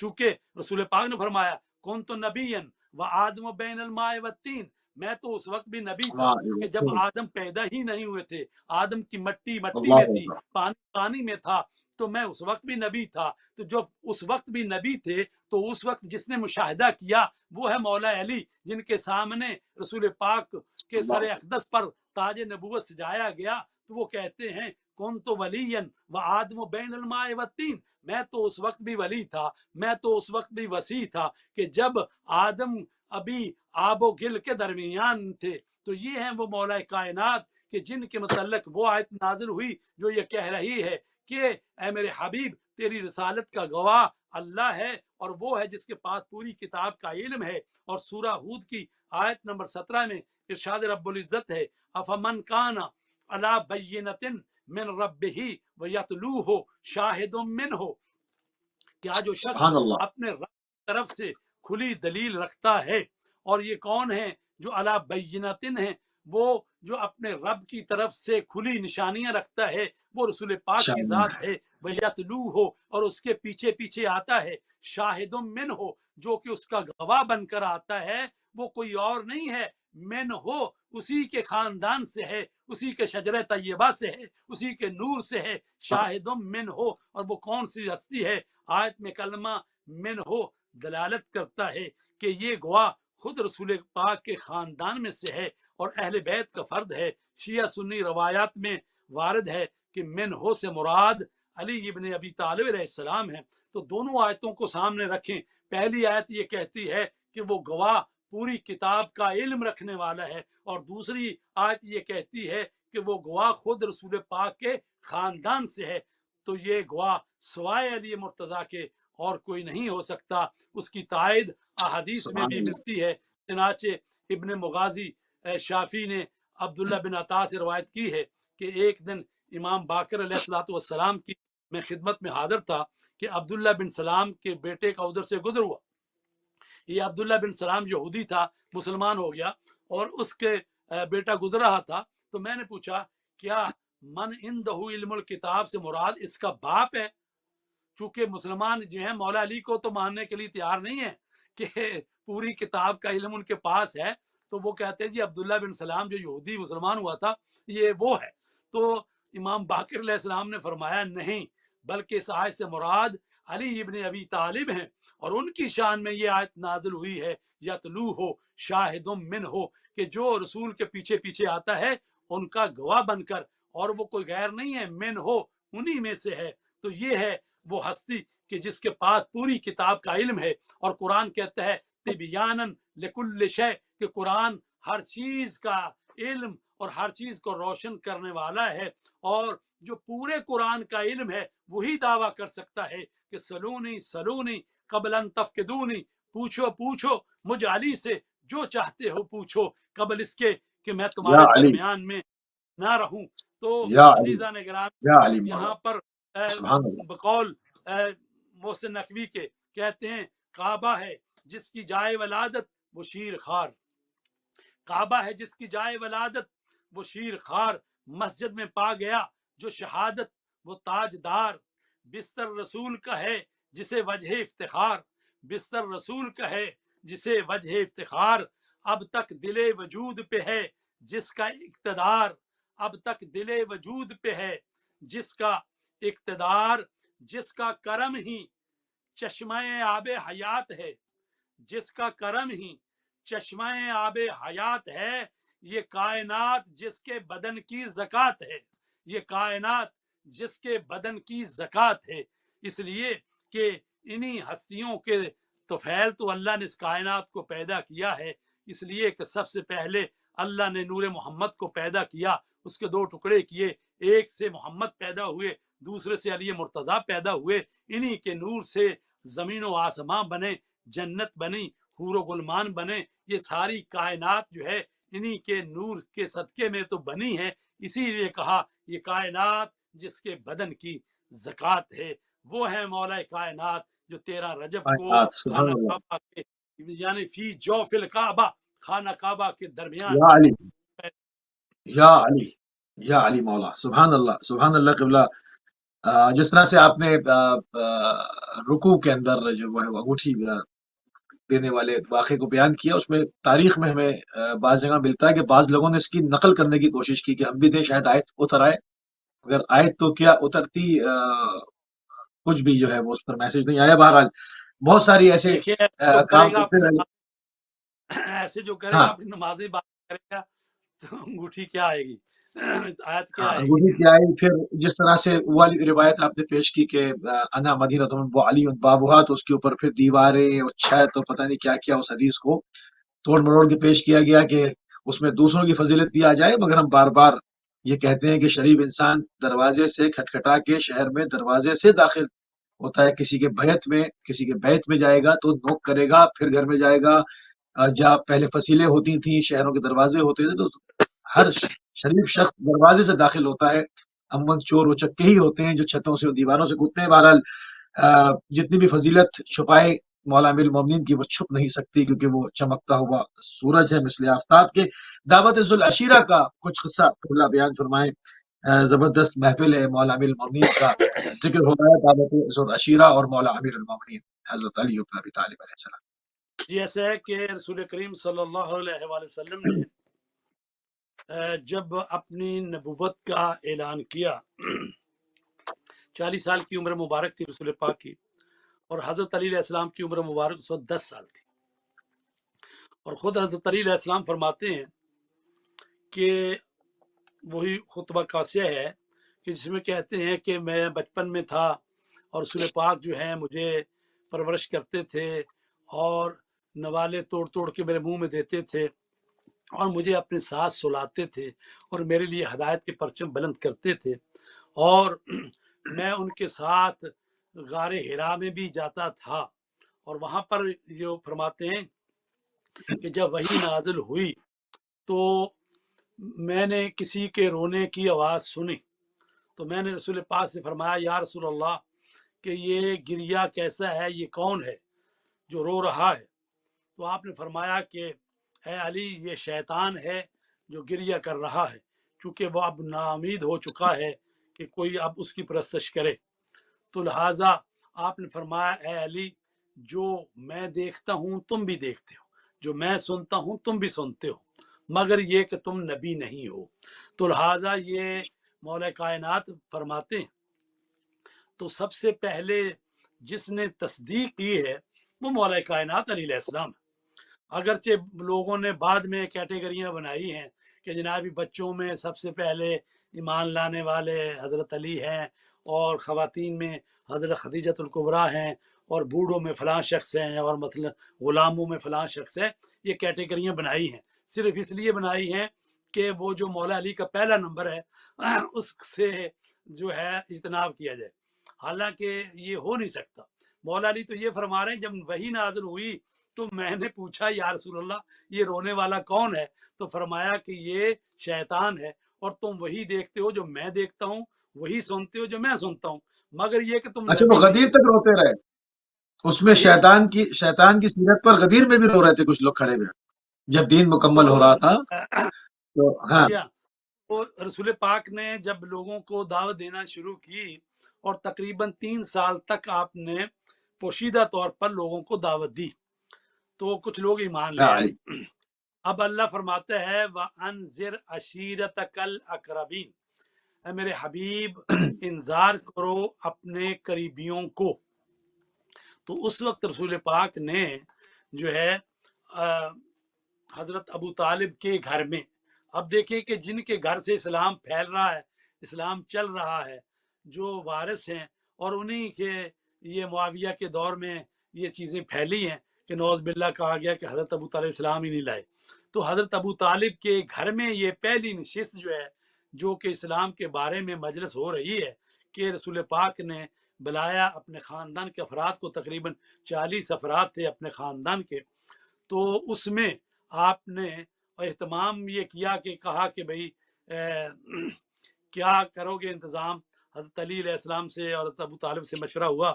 چونکہ رسول پاک نے فرمایا کون تو نبی و آدم بین الماء والتین، میں تو اس وقت بھی نبی تھا کہ جب آدم پیدا ہی نہیں ہوئے تھے، آدم کی مٹی مٹی میں تھی، پانی پانی میں تھا، تو میں اس وقت بھی نبی تھا۔ تو جب اس وقت بھی نبی تھے تو اس وقت جس نے مشاہدہ کیا وہ ہے مولا علی، جن کے سامنے رسول پاک کے سر اقدس پر تاج نبوت سجایا گیا، تو وہ کہتے ہیں کون تو ولی و آدم بین الماء والتین، میں تو اس وقت بھی ولی تھا، میں تو اس وقت بھی وسیع تھا کہ جب آدم ابھی آب و گل کے درمیان تھے۔ تو یہ ہیں وہ مولا کائنات کہ جن کے متعلق وہ آیت نازل ہوئی جو یہ کہہ رہی ہے کہ اے میرے حبیب تیری رسالت کا گواہ اللہ ہے اور وہ ہے جس کے پاس پوری کتاب کا علم ہے۔ اور سورہ ہود کی آیت نمبر 17 میں ارشاد رب العزت ہے افمن کان علی بینۃ من ربہ ویتلوہ شاہد منہ، کیا جو شخص سبحان اللہ، اپنے رب کی طرف سے کھلی دلیل رکھتا ہے، اور یہ کون ہے جو علی بینۃ ہیں، وہ جو اپنے رب کی طرف سے کھلی نشانیاں رکھتا ہے، وہ رسول پاک کی ذات ہے، ویتلوہ اور اس کے پیچھے پیچھے آتا ہے، شاہد منہ جو کہ اس کا گواہ بن کر آتا ہے، وہ کوئی اور نہیں ہے، من ہو اسی کے خاندان سے ہے، اسی کے شجرہ طیبہ سے ہے، اسی کے نور سے ہے، شاہد من ہو، اور وہ کون سی ہستی ہے؟ آیت میں کلمہ من ہو دلالت کرتا ہے کہ یہ گواہ خود رسول پاک کے خاندان میں سے ہے اور اہل بیت کا فرد ہے۔ شیعہ سنی روایات میں وارد ہے کہ من ہو سے مراد علی ابن ابی طالب علیہ السلام ہے۔ تو دونوں آیتوں کو سامنے رکھیں، پہلی آیت یہ کہتی ہے کہ وہ گواہ پوری کتاب کا علم رکھنے والا ہے، اور دوسری آیت یہ کہتی ہے کہ وہ گواہ خود رسول پاک کے خاندان سے ہے۔ تو یہ گواہ سوائے علی مرتضیٰ کے اور کوئی نہیں ہو سکتا۔ اس کی تائید احادیث میں سبحان بھی اللہ، ملتی ہے، چنانچہ ابن مغازی شافی نے عبداللہ بن عطا سے روایت کی ہے کہ ایک دن امام باقر علیہ السلام کی میں خدمت میں حاضر تھا کہ عبداللہ بن سلام کے بیٹے کا ادھر سے گزر ہوا۔ یہ عبداللہ بن سلام یہودی تھا، مسلمان ہو گیا، اور اس کے بیٹا گزر رہا تھا۔ تو میں نے پوچھا کیا من عندہ علم الکتاب سے مراد اس کا باپ ہے؟ چونکہ مسلمان جو ہیں مولا علی کو تو ماننے کے لیے تیار نہیں ہے کہ پوری کتاب کا علم ان کے پاس ہے، تو وہ کہتے ہیں جی عبداللہ بن سلام جو یہودی مسلمان ہوا تھا یہ وہ ہے۔ تو امام باقر علیہ السلام نے فرمایا نہیں، بلکہ اس آیت سے مراد علی ابن ابی طالب ہیں، اور ان کی شان میں یہ آیت نازل ہوئی ہے یتلو ہو شاہد من ہو، کہ جو رسول کے پیچھے پیچھے آتا ہے ان کا گواہ بن کر، اور وہ کوئی غیر نہیں ہے، من ہو انہی میں سے ہے۔ تو یہ ہے وہ ہستی کہ جس کے پاس پوری کتاب کا علم ہے، اور قرآن کہتا ہے تبیانن لکل شے، کہ قرآن ہر چیز کا علم اور ہر چیز کو روشن کرنے والا ہے، اور جو پورے قرآن کا علم ہے وہی دعویٰ کر سکتا ہے کہ سلونی سلونی قبل ان تفقدونی، پوچھو پوچھو مجھ علی سے جو چاہتے ہو پوچھو، قبل اس کے کہ میں یا تمہارے علی، درمیان میں نہ رہوں۔ تو یا علی، عزیزان گرامی، یا علی مولا، یہاں پر سبحان اللہ، بقول محسن نقوی کے کہتے ہیں کعبہ ہے جس کی جائے ولادت وہ شیر خار، کعبہ ہے جس کی جائے ولادت وہ شیر خار، مسجد میں پا گیا جو شہادت وہ تاج دار، بستر رسول کا ہے جسے وجہ افتخار، بستر رسول کا ہے جسے وجہ افتخار، اب تک دل وجود پہ ہے جس کا اقتدار، اب تک دل وجود پہ ہے جس کا اقتدار، جس کا کرم ہی چشمہ آب حیات ہے، جس کا کرم ہی چشمہ آب حیات ہے، یہ کائنات جس کے بدن کی زکوٰۃ ہے، یہ کائنات جس کے بدن کی زکوٰۃ ہے۔ اس لیے کہ انہی ہستیوں کے طفیل تو اللہ نے اس کائنات کو پیدا کیا ہے، اس لیے کہ سب سے پہلے اللہ نے نور محمد کو پیدا کیا، اس کے دو ٹکڑے کیے، ایک سے محمد پیدا ہوئے دوسرے سے علی مرتضیٰ پیدا ہوئے، انہی کے نور سے زمین و آسمان بنے، جنت بنی، حور و گلمان بنے، یہ ساری کائنات جو ہے انہی کے نور کے صدقے میں تو بنی ہے۔ اسی لیے کہا یہ کائنات جس کے بدن کی زکوٰۃ ہے وہ ہے مولا کائنات جو 13 رجب کو کائنات سبحان خانہ اللہ. کعبہ کے یعنی فی جوف الکعبہ، خانہ کعبہ کے درمیان یا علی یا علی یا علی مولا سبحان اللہ قبلہ. جس طرح سے آپ نے رکوع کے اندر جو وہ ہے وہ انگوٹھی دینے والے واقعے کو بیان کیا، اس میں تاریخ میں ہمیں بعض جگہ ملتا ہے کہ بعض لوگوں نے اس کی نقل کرنے کی کوشش کی کہ ہم بھی دیں شاید آیت اتر آئے، اگر آیت تو کیا اترتی کچھ بھی جو ہے وہ اس پر میسج نہیں آیا. بہرحال بہت ساری ایسے دیکھیے ایسے جو کام کرے گا کرتے رہے. ایسے جو کرے گا ہاں اپنی نمازیں بات کرے گا تو انگوٹھی کیا آئے گی، آیت کیا ہاں آئے انگوٹھی گی۔ کیا ہے. پھر جس طرح سے وہ والی روایت آپ نے پیش کی کہ انا مدینہ وہ علی بابوہا، تو اس کے اوپر پھر دیواریں اور چھت تو پتہ نہیں کیا کیا اس حدیث کو توڑ مروڑ کے پیش کیا گیا کہ اس میں دوسروں کی فضیلت بھی آ جائے، مگر ہم بار بار یہ کہتے ہیں کہ شریف انسان دروازے سے کھٹکھٹا کے شہر میں دروازے سے داخل ہوتا ہے. کسی کے بیت میں جائے گا تو نوک کرے گا، پھر گھر میں جائے گا. جہاں پہلے فصیلیں ہوتی تھیں، شہروں کے دروازے ہوتے تھے، تو ہر شریف شخص دروازے سے داخل ہوتا ہے. امن چور و چکے ہی ہوتے ہیں جو چھتوں سے اور دیواروں سے کودتے ہیں. بہرحال جتنی بھی فضیلت چھپائے مولا امیر المومنین کی وہ چھپ نہیں سکتی، کیونکہ وہ چمکتا ہوا سورج ہے مثل آفتاب کے. دعوت ذوالعشیرہ کا کچھ قصہ پورا بیان فرمائیں. زبردست محفل ہے مولا امیر المومنین کا ذکر ہو رہا ہے، دعوت ذوالعشیرہ اور مولا امیر المومنین حضرت علی بن ابی طالب علیہ السلام. جی ایسا ہے کہ رسول کریم صلی اللہ علیہ وآلہ وسلم نے جب اپنی نبوت کا اعلان کیا 40 سال کی عمر مبارک تھی رسول پاک کی، اور حضرت علی علیہ السلام کی عمر مبارک اس وقت 10 سال تھی. اور خود حضرت علی علیہ السلام فرماتے ہیں کہ وہی خطبہ قاسیہ ہے کہ جس میں کہتے ہیں کہ میں بچپن میں تھا اور رسول پاک جو ہیں مجھے پرورش کرتے تھے اور نوالے توڑ توڑ کے میرے منہ میں دیتے تھے اور مجھے اپنے ساتھ سلاتے تھے اور میرے لیے ہدایت کے پرچم بلند کرتے تھے، اور میں ان کے ساتھ غار ہرا میں بھی جاتا تھا. اور وہاں پر جو فرماتے ہیں کہ جب وحی نازل ہوئی تو میں نے کسی کے رونے کی آواز سنی، تو میں نے رسول پاک سے فرمایا یا رسول اللہ کہ یہ گریہ کیسا ہے، یہ کون ہے جو رو رہا ہے؟ تو آپ نے فرمایا کہ اے علی یہ شیطان ہے جو گریہ کر رہا ہے، چونکہ وہ اب ناامید ہو چکا ہے کہ کوئی اب اس کی پرستش کرے. تو لہٰذا آپ نے فرمایا اے علی جو میں دیکھتا ہوں تم بھی دیکھتے ہو، جو میں سنتا ہوں تم بھی سنتے ہو، مگر یہ کہ تم نبی نہیں ہو. تو لہٰذا یہ مولا کائنات فرماتے ہیں تو سب سے پہلے جس نے تصدیق کی ہے وہ مولا کائنات علی علیہ السلام ہے. اگرچہ لوگوں نے بعد میں کیٹیگریاں بنائی ہیں کہ جنابی بچوں میں سب سے پہلے ایمان لانے والے حضرت علی ہیں، اور خواتین میں حضرت خدیجۃ الکبریٰ ہیں، اور بوڑھوں میں فلاں شخص ہیں، اور مطلب غلاموں میں فلاں شخص ہے. یہ کیٹیگریاں بنائی ہیں، صرف اس لیے بنائی ہیں کہ وہ جو مولا علی کا پہلا نمبر ہے اس سے جو ہے اجتناب کیا جائے. حالانکہ یہ ہو نہیں سکتا. مولا علی تو یہ فرما رہے ہیں جب وحی نازل ہوئی تو میں نے پوچھا یا رسول اللہ یہ رونے والا کون ہے؟ تو فرمایا کہ یہ شیطان ہے، اور تم وہی دیکھتے ہو جو میں دیکھتا ہوں، وہی سنتے ہو جو میں سنتا ہوں، مگر یہ کہ تم اچھا وہ نبی نہیں غدیر ہو. تک روتے رہے، اس میں جی شیطان کی سیرت پر غدیر میں بھی رو رہے تھے کچھ لوگ کھڑے ہوئے جب دین تو مکمل ہو رہا تھا. تو ہاں جی ہاں، تو رسول پاک نے جب لوگوں کو دعوت دینا شروع کی اور تقریباً 3 سال تک آپ نے پوشیدہ طور پر لوگوں کو دعوت دی تو کچھ لوگ ایمان لے آئے. اب اللہ فرماتا ہے وَأَنذِرْ عَشِيرَتَكَ الْأَقْرَبِينَ، اے میرے حبیب انذار کرو اپنے قریبیوں کو. تو اس وقت رسول پاک نے جو ہے حضرت ابو طالب کے گھر میں، اب دیکھیں کہ جن کے گھر سے اسلام پھیل رہا ہے، اسلام چل رہا ہے، جو وارث ہیں، اور انہی کے یہ معاویہ کے دور میں یہ چیزیں پھیلی ہیں کہ نعوذ باللہ کہا گیا کہ حضرت ابو طالب اسلام ہی نہیں لائے. تو حضرت ابو طالب کے گھر میں یہ پہلی نشست جو ہے جو کہ اسلام کے بارے میں مجلس ہو رہی ہے کہ رسول پاک نے بلایا اپنے خاندان کے افراد کو، تقریباً 40 افراد تھے اپنے خاندان کے، تو اس میں آپ نے اہتمام یہ کیا کہ کہا کہ بھئی کیا کرو گے انتظام؟ حضرت علی علیہ السلام سے اور حضرت ابو طالب سے مشورہ ہوا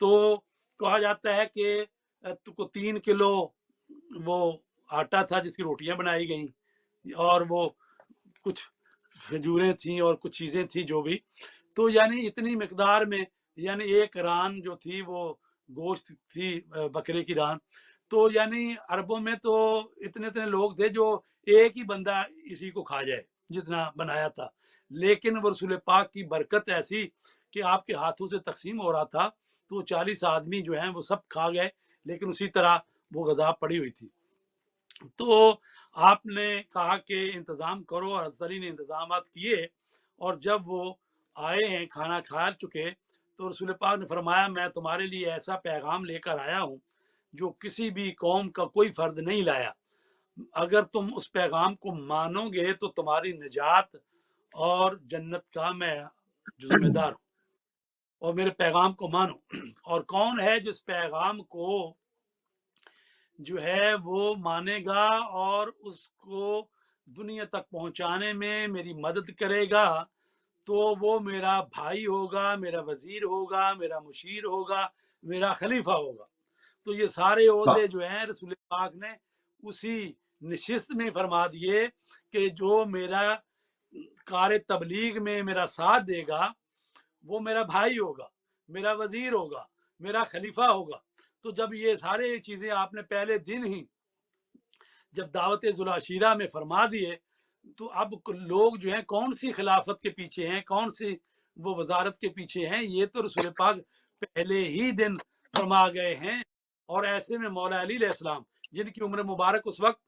تو کہا جاتا ہے کہ 3 کلو وہ آٹا تھا جس کی روٹیاں بنائی گئیں، اور وہ کچھ کھجوریں تھیں اور کچھ چیزیں تھیں جو بھی، تو یعنی اتنی مقدار میں، یعنی 1 ران جو تھی وہ گوشت تھی بکرے کی ران، تو یعنی عربوں میں تو اتنے لوگ تھے جو ایک ہی بندہ اسی کو کھا جائے جتنا بنایا تھا، لیکن وہ رسول پاک کی برکت ایسی کہ آپ کے ہاتھوں سے تقسیم ہو رہا تھا تو 40 آدمی جو ہیں وہ سب کھا گئے، لیکن اسی طرح وہ غذا پڑی ہوئی تھی۔ تو آپ نے کہا کہ انتظام کرو، اور حضرت علی نے انتظامات کیے، اور جب وہ آئے ہیں کھانا کھا چکے تو رسول پاک نے فرمایا میں تمہارے لیے ایسا پیغام لے کر آیا ہوں جو کسی بھی قوم کا کوئی فرد نہیں لایا، اگر تم اس پیغام کو مانو گے تو تمہاری نجات اور جنت کا میں ذمہ دار ہوں، اور میرے پیغام کو مانو۔ اور کون ہے جس پیغام کو جو ہے وہ مانے گا اور اس کو دنیا تک پہنچانے میں میری مدد کرے گا، تو وہ میرا بھائی ہوگا، میرا وزیر ہوگا، میرا مشیر ہوگا، میرا خلیفہ ہوگا۔ تو یہ سارے عہدے جو ہیں رسول پاک نے اسی نشست میں فرما دیے کہ جو میرا کار تبلیغ میں میرا ساتھ دے گا وہ میرا بھائی ہوگا، میرا وزیر ہوگا، میرا خلیفہ ہوگا۔ تو جب یہ سارے چیزیں آپ نے پہلے دن ہی جب دعوت ذوالعشیرہ میں فرما دیے، تو اب لوگ جو ہیں کون سی خلافت کے پیچھے ہیں، کون سی وہ وزارت کے پیچھے ہیں، یہ تو رسول پاک پہلے ہی دن فرما گئے ہیں۔ اور ایسے میں مولا علی علیہ السلام جن کی عمر مبارک اس وقت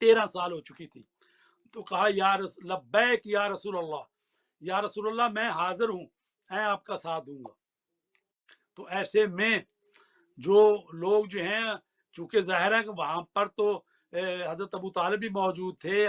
13 سال ہو چکی تھی، تو کہا لبیک یا رسول اللہ، یا رسول اللہ میں حاضر ہوں، میں آپ کا ساتھ دوں گا۔ تو ایسے میں جو لوگ جو ہیں، چونکہ ظاہر ہے کہ وہاں پر تو حضرت ابو طالب بھی موجود تھے،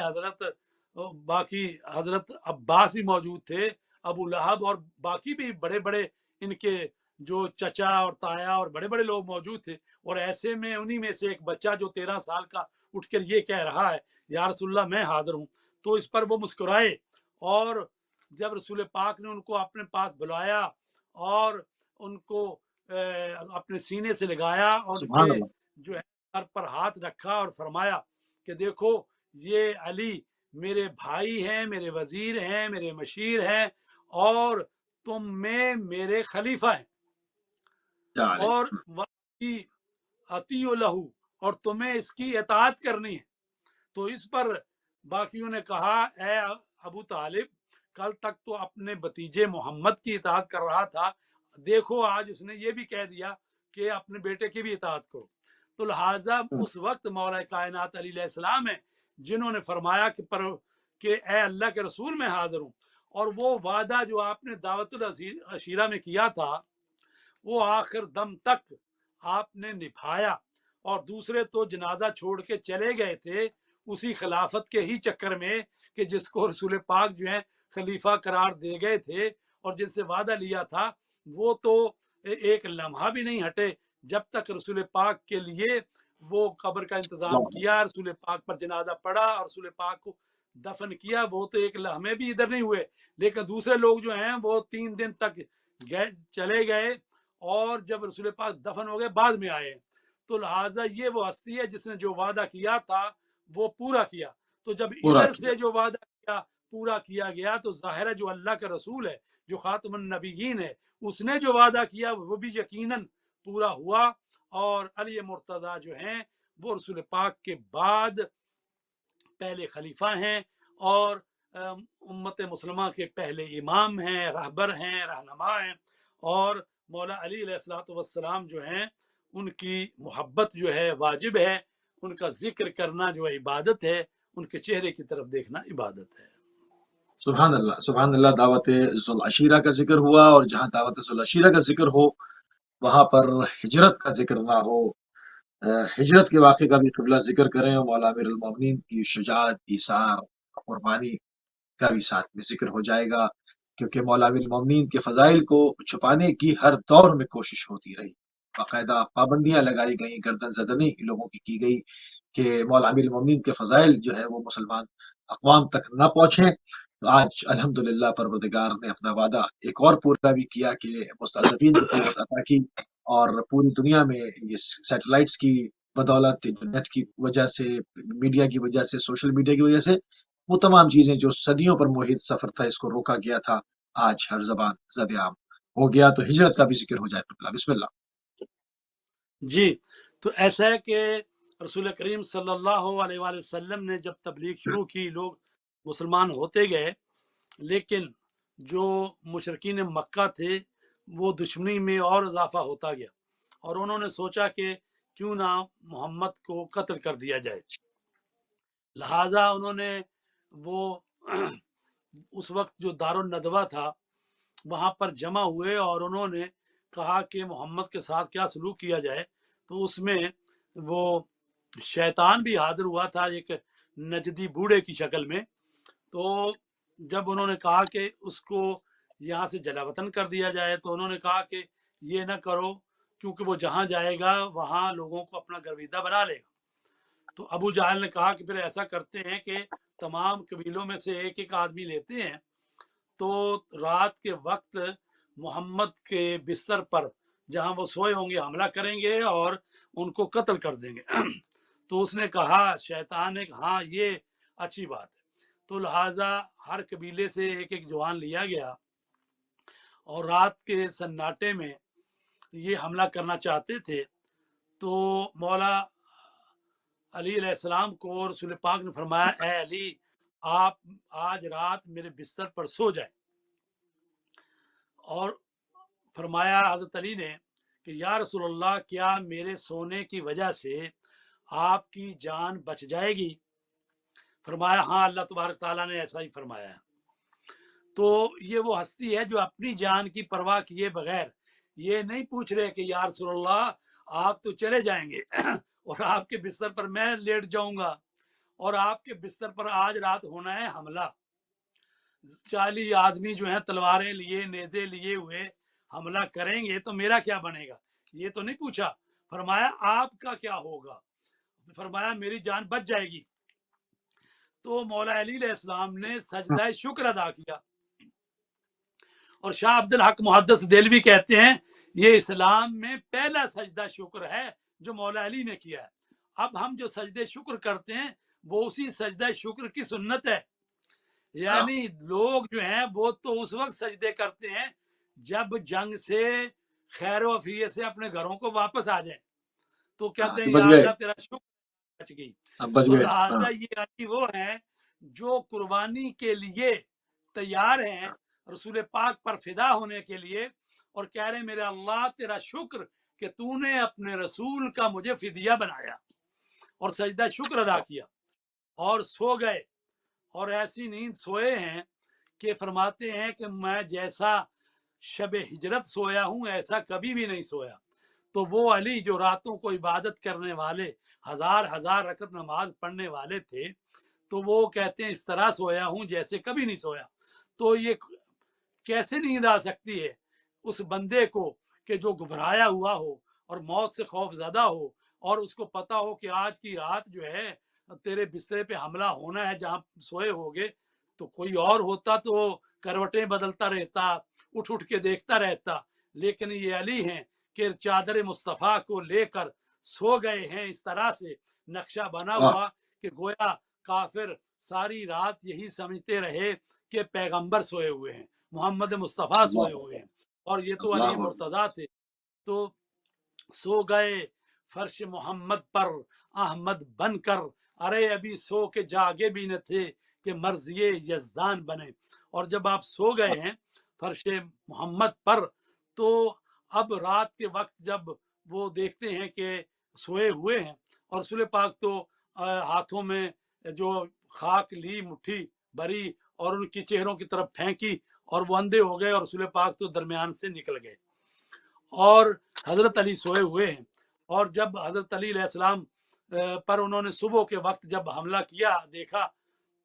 باقی حضرت عباس بھی موجود تھے، ابو لہب اور باقی بھی بڑے بڑے ان کے جو چچا اور تایا اور بڑے بڑے لوگ موجود تھے، اور ایسے میں انہی میں سے ایک بچہ جو 13 سال کا اٹھ کر یہ کہہ رہا ہے یا رسول اللہ میں حاضر ہوں، تو اس پر وہ مسکرائے، اور جب رسول پاک نے ان کو اپنے پاس بلایا اور ان کو اپنے سینے سے لگایا اور ان سبحان کے اللہ جو ہے سر پر ہاتھ رکھا اور فرمایا کہ دیکھو یہ علی میرے بھائی ہیں، میرے وزیر ہیں، میرے مشیر ہیں، اور تم میں میرے خلیفہ ہیں، اور اطیعوا لہ، اور تمہیں اس کی اطاعت کرنی ہے۔ تو اس پر باقیوں نے کہا اے ابو طالب، کل تک تو اپنے بتیجے محمد کی اطاعت کر رہا تھا، دیکھو آج اس نے یہ بھی کہہ دیا کہ اپنے بیٹے کی بھی اطاعت کرو۔ تو لہٰذا اس وقت مولا کائنات علی علیہ السلام ہیں جنہوں نے فرمایا کہ اے اللہ کے رسول میں حاضر ہوں، اور وہ وعدہ جو آپ نے دعوت العشیرہ میں کیا تھا وہ آخر دم تک آپ نے نبھایا، اور دوسرے تو جنازہ چھوڑ کے چلے گئے تھے اسی خلافت کے ہی چکر میں کہ جس کو رسول پاک جو ہیں خلیفہ قرار دے گئے تھے اور جن سے وعدہ لیا تھا، وہ تو ایک لمحہ بھی نہیں ہٹے جب تک رسول پاک کے لیے وہ قبر کا انتظام کیا، رسول پاک پر جنازہ پڑا اور رسول پاک کو دفن کیا، وہ تو ایک لمحے بھی ادھر نہیں ہوئے، لیکن دوسرے لوگ جو ہیں وہ 3 دن تک چلے گئے، اور جب رسول پاک دفن ہو گئے بعد میں آئے۔ تو لہٰذا یہ وہ ہستی ہے جس نے جو وعدہ کیا تھا وہ پورا کیا۔ تو جب پورا ادھر کیا سے جو وعدہ کیا پورا کیا گیا، تو ظاہر ہے جو اللہ کا رسول ہے، جو خاتم النبیین ہے، اس نے جو وعدہ کیا وہ بھی یقیناً پورا ہوا، اور علی مرتضیٰ جو ہیں وہ رسول پاک کے بعد پہلے خلیفہ ہیں، اور امت مسلمہ کے پہلے امام ہیں، رہبر ہیں، رہنما ہیں، اور مولا علی علیہ الصلوۃ والسلام جو ہیں ان کی محبت جو ہے واجب ہے، ان کا ذکر کرنا جو ہے عبادت ہے، ان کے چہرے کی طرف دیکھنا عبادت ہے۔ سبحان اللہ، دعوت ذوالعشیرہ کا ذکر ہوا، اور جہاں دعوت ذوالعشیرہ کا ذکر ہو وہاں پر ہجرت کا ذکر نہ ہو۔ ہجرت کے واقعے کا بھی قبلہ ذکر کریں، اور مولا امیر المومنین کی شجاعت، ایثار، قربانی کا بھی ساتھ میں ذکر ہو جائے گا کیونکہ مولا امیر المومنین کے فضائل کو چھپانے کی ہر دور میں کوشش ہوتی رہی، باقاعدہ پابندیاں لگائی گئیں، گردن زدنی لوگوں کی گئی کہ مولا امیر المومنین کے فضائل جو ہے وہ مسلمان اقوام تک نہ پہنچیں۔ تو آج الحمدللہ پروردگار نے اپنا وعدہ ایک اور پورا بھی کیا کہ مستضعفین کو قوت عطا کی، اور پوری دنیا میں یہ سیٹلائٹس کی بدولت، انٹرنیٹ کی وجہ سے، میڈیا کی وجہ سے، سوشل میڈیا کی وجہ سے، وہ تمام چیزیں جو صدیوں پر محیط سفر تھا، اس کو روکا گیا تھا، آج ہر زبان زد عام ہو گیا۔ تو ہجرت کا بھی ذکر ہو جائے، بسم اللہ۔ جی، تو ایسا ہے کہ رسول کریم صلی اللہ علیہ وآلہ وسلم نے جب تبلیغ شروع کی، لوگ مسلمان ہوتے گئے، لیکن جو مشرکین مکہ تھے وہ دشمنی میں اور اضافہ ہوتا گیا، اور انہوں نے سوچا کہ کیوں نہ محمد کو قتل کر دیا جائے۔ لہٰذا انہوں نے وہ اس وقت جو دارالندوہ تھا وہاں پر جمع ہوئے، اور انہوں نے کہا کہ محمد کے ساتھ کیا سلوک کیا جائے۔ تو اس میں وہ شیطان بھی حاضر ہوا تھا ایک نجدی بوڑھے کی شکل میں۔ تو جب انہوں نے کہا کہ اس کو یہاں سے جلا وطن کر دیا جائے، تو انہوں نے کہا کہ یہ نہ کرو، کیونکہ وہ جہاں جائے گا وہاں لوگوں کو اپنا گرویدہ بنا لے گا۔ تو ابو جہل نے کہا کہ پھر ایسا کرتے ہیں کہ تمام قبیلوں میں سے ایک ایک آدمی لیتے ہیں، تو رات کے وقت محمد کے بستر پر جہاں وہ سوئے ہوں گے حملہ کریں گے اور ان کو قتل کر دیں گے۔ تو اس نے کہا، شیطان نے، ہاں یہ اچھی بات ہے۔ تو لہٰذا ہر قبیلے سے ایک ایک جوان لیا گیا، اور رات کے سناٹے میں یہ حملہ کرنا چاہتے تھے۔ تو مولا علی علیہ السلام کو رسول پاک نے فرمایا، اے علی، آپ آج رات میرے بستر پر سو جائیں۔ اور فرمایا حضرت علی نے کہ یا رسول اللہ، کیا میرے سونے کی وجہ سے آپ کی جان بچ جائے گی؟ فرمایا ہاں، اللہ تبارک تعالیٰ نے ایسا ہی فرمایا ہے۔ تو یہ وہ ہستی ہے جو اپنی جان کی پرواہ کیے بغیر یہ نہیں پوچھ رہے کہ یا رسول اللہ آپ تو چلے جائیں گے اور آپ کے بستر پر میں لیٹ جاؤں گا، اور آپ کے بستر پر آج رات ہونا ہے حملہ، 40 آدمی جو ہیں تلواریں لیے، نیزے لیے ہوئے حملہ کریں گے، تو میرا کیا بنے گا؟ یہ تو نہیں پوچھا۔ فرمایا آپ کا کیا ہوگا؟ فرمایا میری جان بچ جائے گی۔ تو مولا علی علیہ السلام نے سجدہ شکر ادا کیا، اور شاہ عبد الحق محدث دہلوی کہتے ہیں یہ اسلام میں پہلا سجدہ شکر ہے جو مولا علی نے کیا ہے۔ اب ہم جو سجدہ شکر کرتے ہیں وہ اسی سجدہ شکر کی سنت ہے، یعنی لوگ جو ہیں وہ تو اس وقت سجدے کرتے ہیں جب جنگ سے خیر و عافیت سے اپنے گھروں کو واپس آ جائیں، تو کہتے ہیں بچ یا گئے، اللہ تیرا شکر بچ گئی۔ بچ تو گئے۔ لہٰذا یہ علی وہ ہیں جو قربانی کے لیے تیار ہیں، رسول پاک پر فدا ہونے کے لیے، اور کہہ رہے ہیں میرے اللہ تیرا شکر کہ تو نے اپنے رسول کا مجھے فدیہ بنایا، اور سجدہ شکر ادا کیا اور سو گئے۔ اور ایسی نیند سوئے ہیں کہ فرماتے ہیں کہ میں جیسا شب ہجرت سویا ہوں ایسا کبھی بھی نہیں سویا۔ تو وہ علی جو راتوں کو عبادت کرنے والے، ہزار ہزار رکعت نماز پڑھنے والے تھے، تو وہ کہتے ہیں اس طرح سویا ہوں جیسے کبھی نہیں سویا۔ تو یہ کیسے نیند آ سکتی ہے اس بندے کو کہ جو گھبرایا ہوا ہو اور موت سے خوف زدہ ہو، اور اس کو پتا ہو کہ آج کی رات جو ہے تیرے بسترے پہ حملہ ہونا ہے جہاں سوئے ہوگے۔ تو کوئی اور ہوتا تو کروٹیں بدلتا رہتا، اٹھ اٹھ کے دیکھتا رہتا، لیکن یہ علی ہیں کہ چادر مصطفیٰ کو لے کر سو گئے ہیں، اس طرح سے نقشہ بنا ہوا کہ گویا کافر ساری رات یہی سمجھتے رہے کہ پیغمبر سوئے ہوئے ہیں، محمد مصطفیٰ سوئے ہوئے ہیں، اور یہ تو علی مرتضیٰ تھے۔ تو سو گئے فرش محمد پر احمد بن کر، ارے ابھی سو کے جاگے بھی نہ تھے کہ مرضی یزدان بنے۔ اور جب آپ سو گئے ہیں فرش محمد پر، تو اب رات کے وقت جب وہ دیکھتے ہیں کہ سوئے ہوئے ہیں، اور رسول پاک تو ہاتھوں میں جو خاک لی مٹھی بری اور ان کی چہروں کی طرف پھینکی، اور وہ اندھے ہو گئے، اور رسول پاک تو درمیان سے نکل گئے، اور حضرت علی سوئے ہوئے ہیں۔ اور جب حضرت علی علیہ السلام پر انہوں نے صبح کے وقت جب حملہ کیا دیکھا،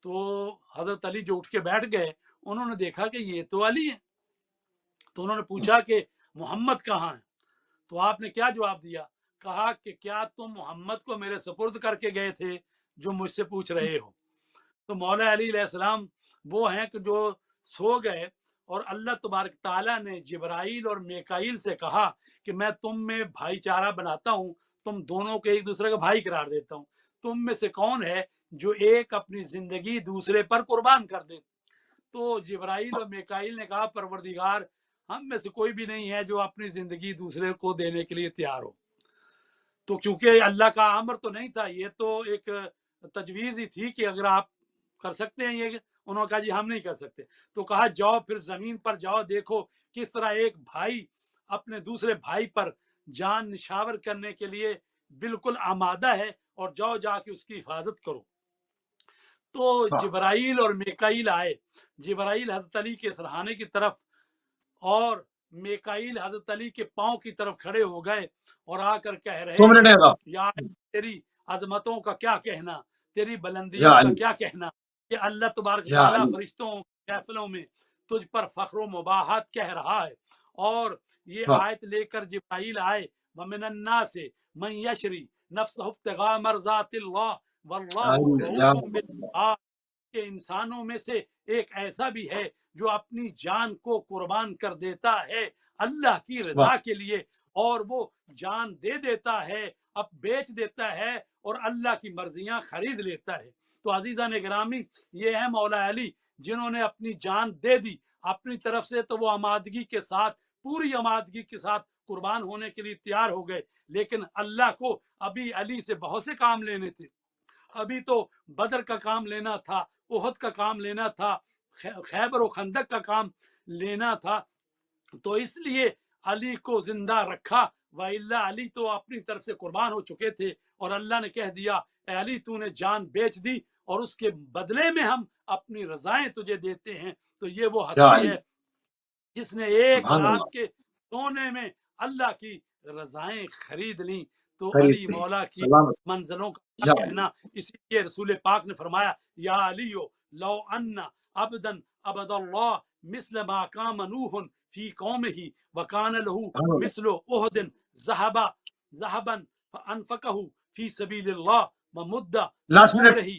تو حضرت علی جو اٹھ کے بیٹھ گئے، انہوں نے دیکھا کہ یہ تو علی ہے، تو انہوں نے پوچھا کہ محمد کہاں ہے؟ تو آپ نے کیا جواب دیا؟ کہا کہ کیا تم محمد کو میرے سپرد کر کے گئے تھے جو مجھ سے پوچھ رہے ہو؟ تو مولا علی علیہ السلام وہ ہیں کہ جو سو گئے، اور اللہ تبارک تعالیٰ نے جبرائیل اور میکائیل سے کہا کہ میں تم میں بھائی چارہ بناتا ہوں، تم دونوں کو ایک دوسرے کا بھائی قرار دیتا ہوں، تم میں سے کون ہے جو ایک اپنی زندگی دوسرے پر قربان کر دے؟ تو جبرائیل اور میکائیل نے کہا پروردگار ہم میں سے کوئی بھی نہیں ہے جو اپنی زندگی دوسرے کو دینے کے لیے تیار ہو۔ تو کیونکہ اللہ کا امر تو نہیں تھا، یہ تو ایک تجویز ہی تھی کہ اگر آپ کر سکتے ہیں یہ، انہوں نے کہا جی ہم نہیں کر سکتے۔ تو کہا جاؤ پھر زمین پر جاؤ، دیکھو کس طرح ایک بھائی اپنے دوسرے بھائی پر جان نشاور کرنے کے لیے بالکل آمادہ ہے، اور جاؤ جا کے اس کی حفاظت کرو۔ تو جبرائیل اور میکائیل آئے، جبرائیل حضرت علی کے سرہانے کی طرف اور میکائیل حضرت علی کے پاؤں کی طرف کھڑے ہو گئے اور آ کر کہہ رہے ہیں یا تیری عظمتوں کا کیا کہنا، تیری بلندیوں کا کیا کہنا، کہ اللہ تبارک تعالیٰ فرشتوں محفلوں میں تجھ پر فخر و مباحت کہہ رہا ہے۔ اور یہ آیت لے کر جبرائیل آئے، وَمِنَ النَّاسِ مَن يَشْرِي نَفْسَهُ ابْتِغَاءَ مَرْضَاتِ اللَّهِ وَاللَّهُ رَءُوفٌ بِالْعِبَادِ، کہ انسانوں میں سے ایک ایسا بھی ہے جو اپنی جان کو قربان کر دیتا ہے اللہ کی رضا کے لیے، اور وہ جان دے دیتا ہے، اب بیچ دیتا ہے، اور اللہ کی مرضیاں خرید لیتا ہے۔ تو عزیزان گرامی، یہ ہے مولا علی جنہوں نے اپنی جان دے دی اپنی طرف سے، تو وہ آمادگی کے ساتھ، پوری آمادگی کے ساتھ قربان ہونے کے لیے تیار ہو گئے، لیکن اللہ کو ابھی علی سے بہت سے کام لینے تھے، ابھی تو بدر کا کام لینا تھا، احد کا کام لینا تھا، خیبر و خندق کا کام لینا تھا، تو اس لیے علی کو زندہ رکھا، وَإِلَّا علی تو اپنی طرف سے قربان ہو چکے تھے، اور اللہ نے کہہ دیا اے علی تو نے جان بیچ دی، اور اس کے بدلے میں ہم اپنی رضائیں تجھے دیتے ہیں۔ تو یہ وہ ہستی ہے جس نے ایک رات کے سونے میں اللہ کی رضائیں خرید لیں۔ تو علی مولا کی منزلوں کا کیا کہنا، اسی لیے رسول پاک نے فرمایا یا علیو لو ان عبدا عبد اللہ مثل ما قام نوح فی قومہ وکان لہ مثل احد ذہبا فانفقہ فی سبیل اللہ ومد عمرہ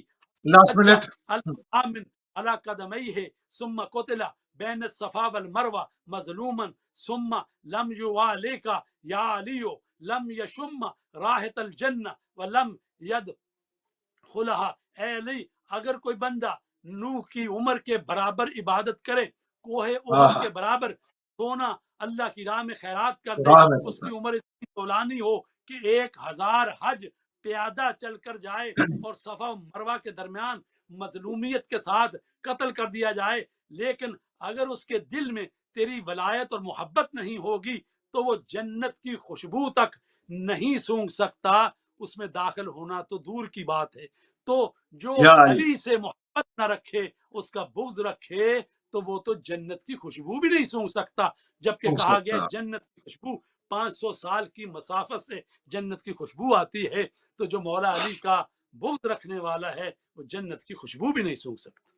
العامن علی قدمیہ ثم قتل بین الصفا والمروہ مظلوما ثم لم یوالیک یا علیو لم یشم راحت الجنہ ولم یدخلہا۔ اے علی اگر کوئی بندہ نوح کی عمر کے برابر عبادت کرے، کوہ احد کے برابر سونا اللہ کی راہ میں خیرات کر دے، اس کی عمر اتنی طولانی ہو کہ 1000 حج پیادہ چل کر جائے، اور صفا و مروہ کے درمیان مظلومیت کے ساتھ قتل کر دیا جائے، لیکن اگر اس کے دل میں تیری ولایت اور محبت نہیں ہوگی تو وہ جنت کی خوشبو تک نہیں سونگھ سکتا، اس میں داخل ہونا تو دور کی بات ہے۔ تو جو علی سے محبت نہ رکھے، اس کا بغض رکھے، تو وہ تو جنت کی خوشبو بھی نہیں سونگھ سکتا، جبکہ کہا گیا جنت کی خوشبو 500 سال کی مسافت سے جنت کی خوشبو آتی ہے۔ تو جو مولا علی کا بغض رکھنے والا ہے وہ جنت کی خوشبو بھی نہیں سونگھ سکتا۔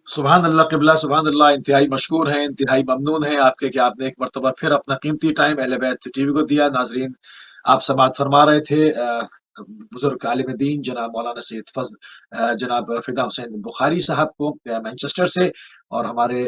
سبحان اللہ قبلہ، سبحان اللہ، انتہائی مشکور ہیں، انتہائی ممنون ہیں آپ کے کہ آپ نے ایک مرتبہ پھر اپنا قیمتی ٹائم اہل بیت ٹی وی کو دیا۔ ناظرین، آپ سماعت فرما رہے تھے بزرگ عالم دین جناب مولانا سید فضل جناب فدا حسین بخاری صاحب کو مینچسٹر سے، اور ہمارے